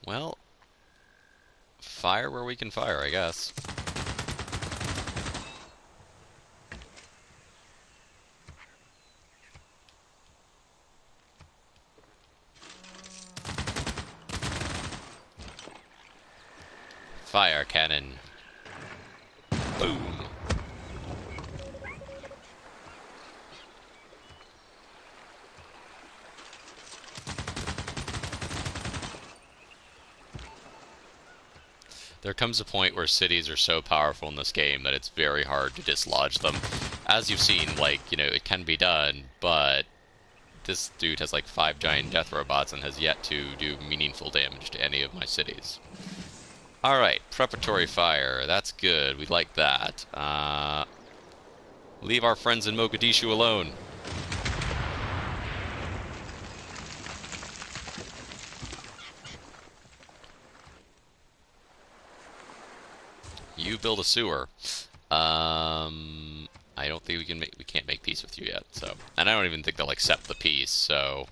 Well, fire where we can fire, I guess. Fire cannon. Boom. There comes a point where cities are so powerful in this game that it's very hard to dislodge them. As you've seen, like, you know, it can be done, but this dude has like 5 giant death robots and has yet to do meaningful damage to any of my cities. Alright, preparatory fire. That's good. We like that. Leave our friends in Mogadishu alone. You build a sewer. I don't think we can't make peace with you yet, so. And I don't even think they'll accept the peace, so.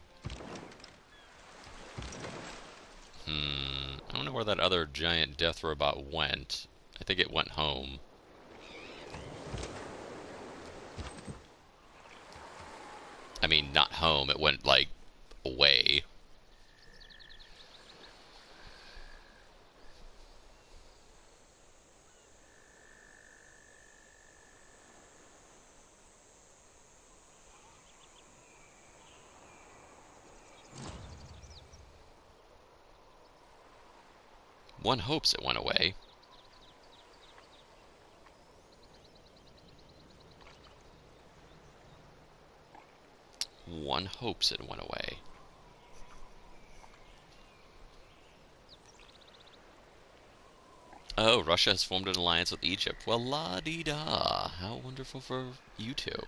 I don't know where that other giant death robot went. I think it went home. I mean, not home, it went, like, away. One hopes it went away. One hopes it went away. Oh, Russia has formed an alliance with Egypt. Well, la-dee-da. How wonderful for you two.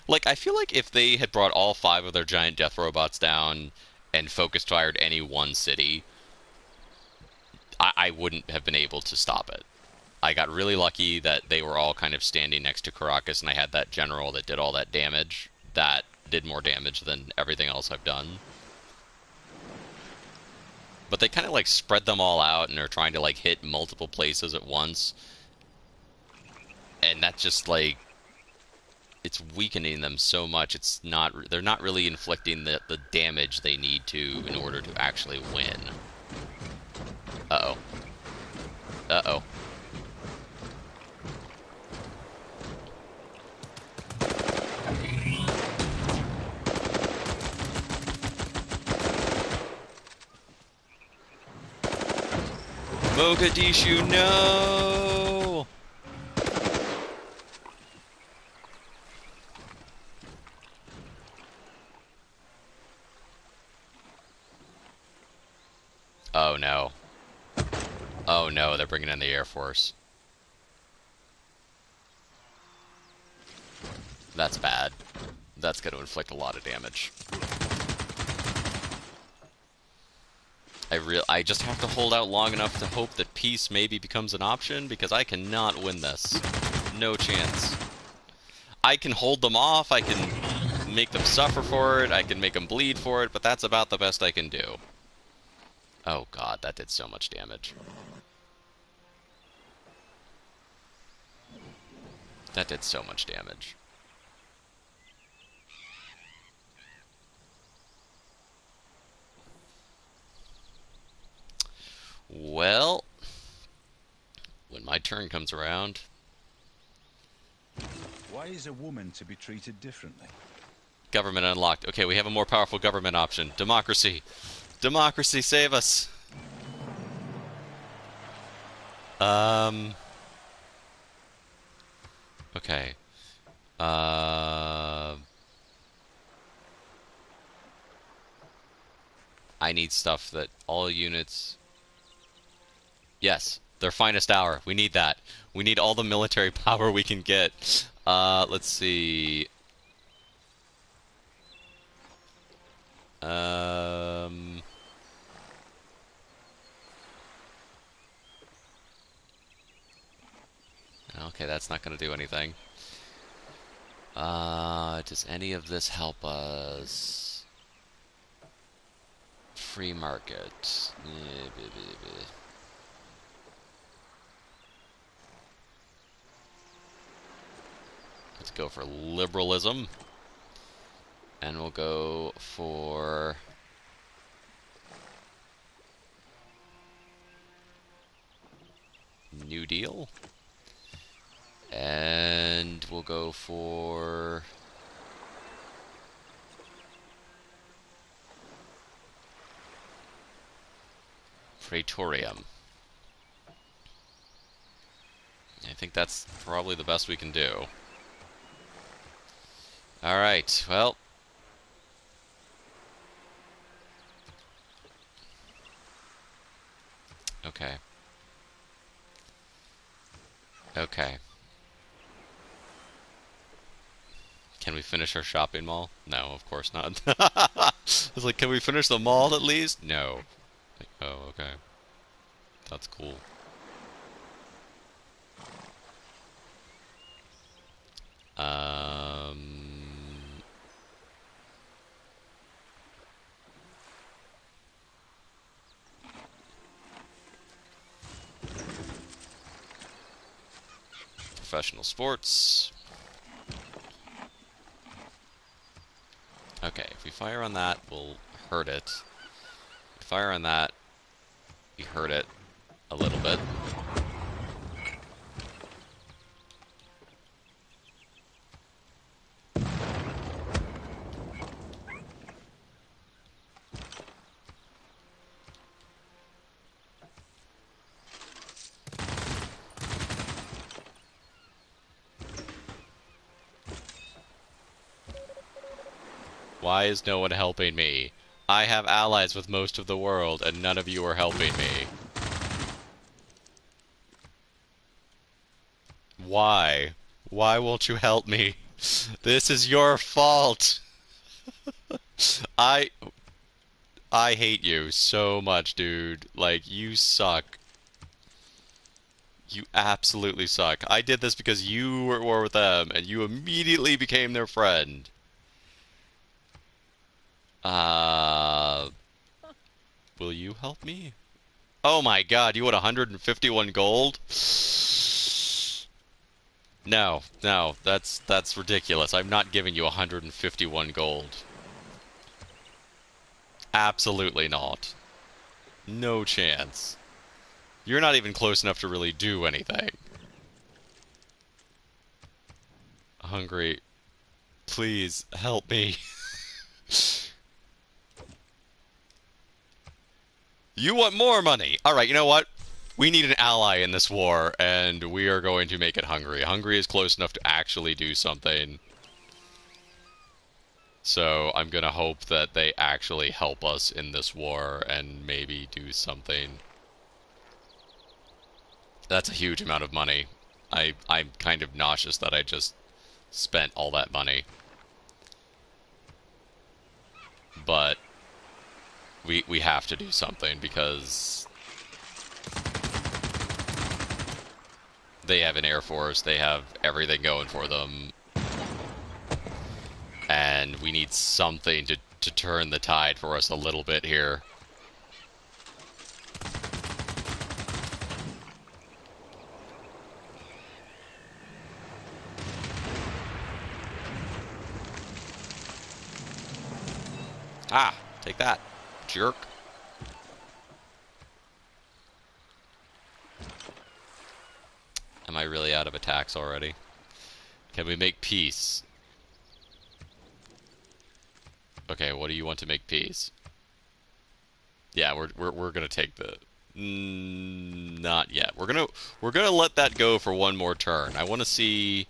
Like, I feel like if they had brought all 5 of their giant death robots down and focus fired any one city, I wouldn't have been able to stop it. I got really lucky that they were all kind of standing next to Caracas, and I had that general that did all that damage. That did more damage than everything else I've done. But they kind of, like, spread them all out, and are trying to, like, hit multiple places at once. And that's just, like, it's weakening them so much. It's not, they're not really inflicting the damage they need to in order to actually win. Uh-oh. Uh-oh. Mogadishu, no! Oh no. Oh no, they're bringing in the Air Force. That's bad. That's going to inflict a lot of damage. I just have to hold out long enough to hope that peace maybe becomes an option, because I cannot win this. No chance. I can hold them off, I can make them suffer for it, I can make them bleed for it, but that's about the best I can do. Oh god, that did so much damage. That did so much damage. Well, when my turn comes around... Why is a woman to be treated differently? Government unlocked. Okay, we have a more powerful government option. Democracy. Democracy, save us. Okay. I need stuff that all units... Yes, their finest hour. We need that. We need all the military power we can get. Let's see. Okay, that's not going to do anything. Does any of this help us? Free market. Let's go for liberalism. And we'll go for... New Deal. And we'll go for... Praetorium. I think that's probably the best we can do. Alright, well... Okay. Okay. Can we finish our shopping mall? No, of course not. I was like, can we finish the mall at least? No. Like, oh, okay. That's cool. Professional sports. Okay, if we fire on that, we'll hurt it. If we fire on that, we hurt it a little bit. Why is no one helping me? I have allies with most of the world, and none of you are helping me. Why? Why won't you help me? This is your fault! I hate you so much, dude. Like, you suck. You absolutely suck. I did this because you were at war with them, and you immediately became their friend. Will you help me? Oh my god, you want 151 gold? No, no, that's ridiculous. I'm not giving you 151 gold. Absolutely not. No chance. You're not even close enough to really do anything. Hungary, please help me. You want more money? Alright, you know what? We need an ally in this war, and we are going to make it Hungary. Hungary is close enough to actually do something. So I'm gonna hope that they actually help us in this war and maybe do something. That's a huge amount of money. I'm kind of nauseous that I just spent all that money. But we have to do something because they have an air force, they have everything going for them. And we need something to turn the tide for us a little bit here. Ah, take that, jerk. Am I really out of attacks already? Can we make peace? Okay, what do you want to make peace? Yeah, we're gonna take the not yet. We're gonna let that go for one more turn. I want to see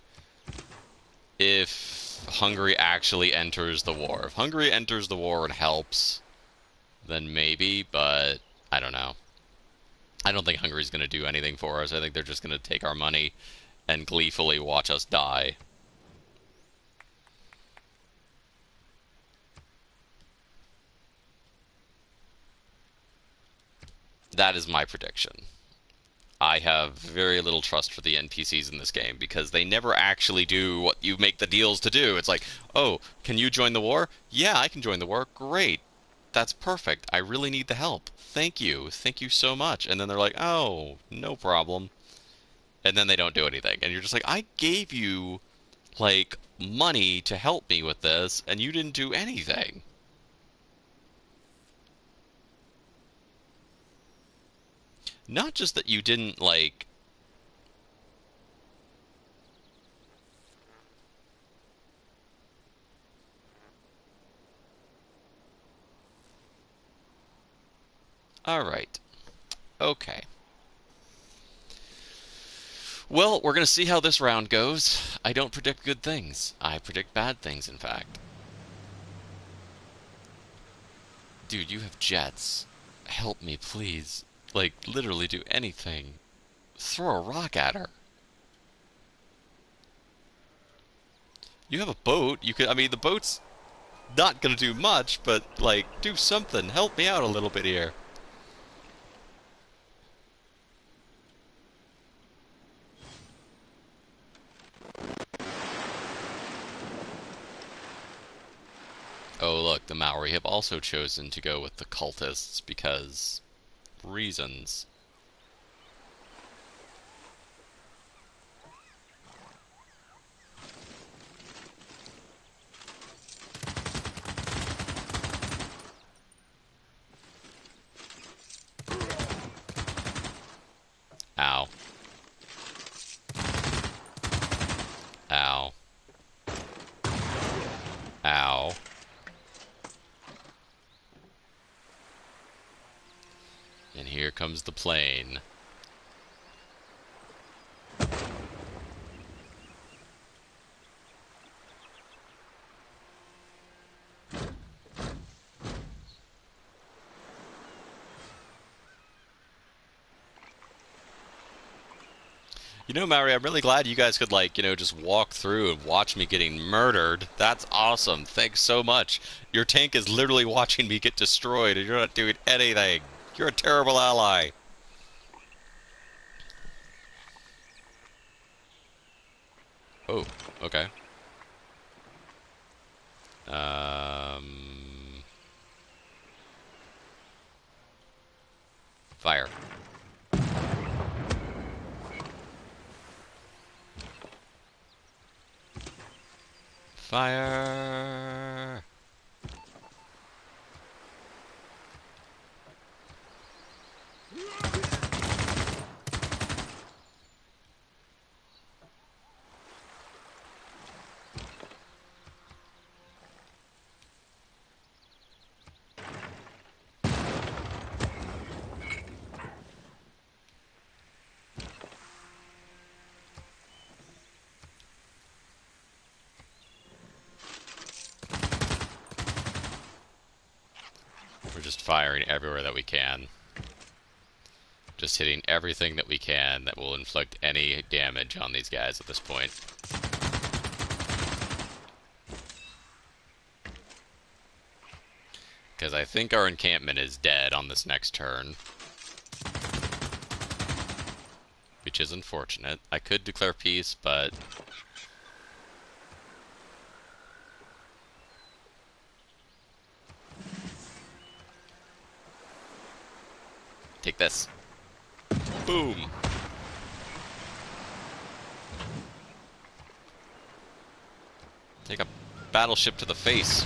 if Hungary actually enters the war. If Hungary enters the war and helps, then maybe, but I don't know. I don't think Hungary's going to do anything for us. I think they're just going to take our money and gleefully watch us die. That is my prediction. I have very little trust for the NPCs in this game because they never actually do what you make the deals to do. It's like, oh, can you join the war? Yeah, I can join the war. Great. That's perfect. I really need the help. Thank you. Thank you so much. And then they're like, oh, no problem. And then they don't do anything. And you're just like, I gave you, like, money to help me with this, and you didn't do anything. Not just that you didn't, like, alright. Okay. Well, we're gonna see how this round goes. I don't predict good things. I predict bad things, in fact. Dude, you have jets. Help me, please. Like, literally do anything. Throw a rock at her. You have a boat. You could, I mean, the boat's not gonna do much, but, like, do something. Help me out a little bit here. Oh, look, the Maori have also chosen to go with the cultists because reasons. Ow. Ow. Ow. And here comes the plane. You know, Maori, I'm really glad you guys could, like, just walk through and watch me getting murdered. That's awesome. Thanks so much. Your tank is literally watching me get destroyed, and you're not doing anything. You're a terrible ally. Oh, okay. Fire. Fire! We're just firing everywhere that we can. Just hitting everything that we can that will inflict any damage on these guys at this point. Because I think our encampment is dead on this next turn. Which is unfortunate. I could declare peace, but... Take this. Boom. Take a battleship to the face.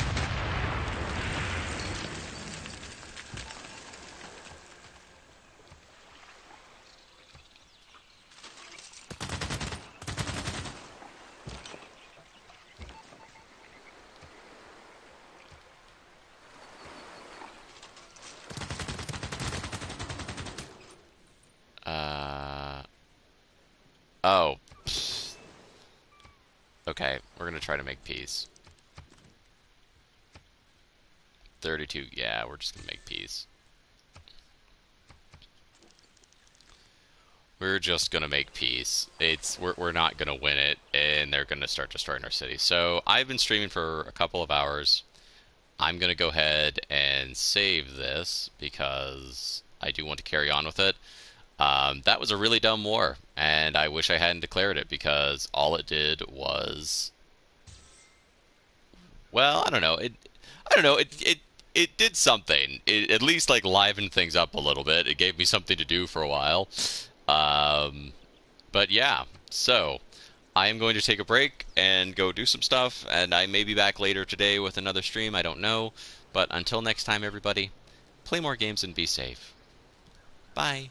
Oh. Pfft. Okay, we're gonna try to make peace. 32, yeah, we're just gonna make peace. We're just gonna make peace. We're not gonna win it, and they're gonna start destroying our city. So I've been streaming for a couple of hours. I'm gonna go ahead and save this because I do want to carry on with it. That was a really dumb war, and I wish I hadn't declared it, because all it did was, well, I don't know. It did something. It at least like livened things up a little bit. It gave me something to do for a while. But yeah, so I am going to take a break and go do some stuff, and I may be back later today with another stream. I don't know. But until next time, everybody, play more games and be safe. Bye.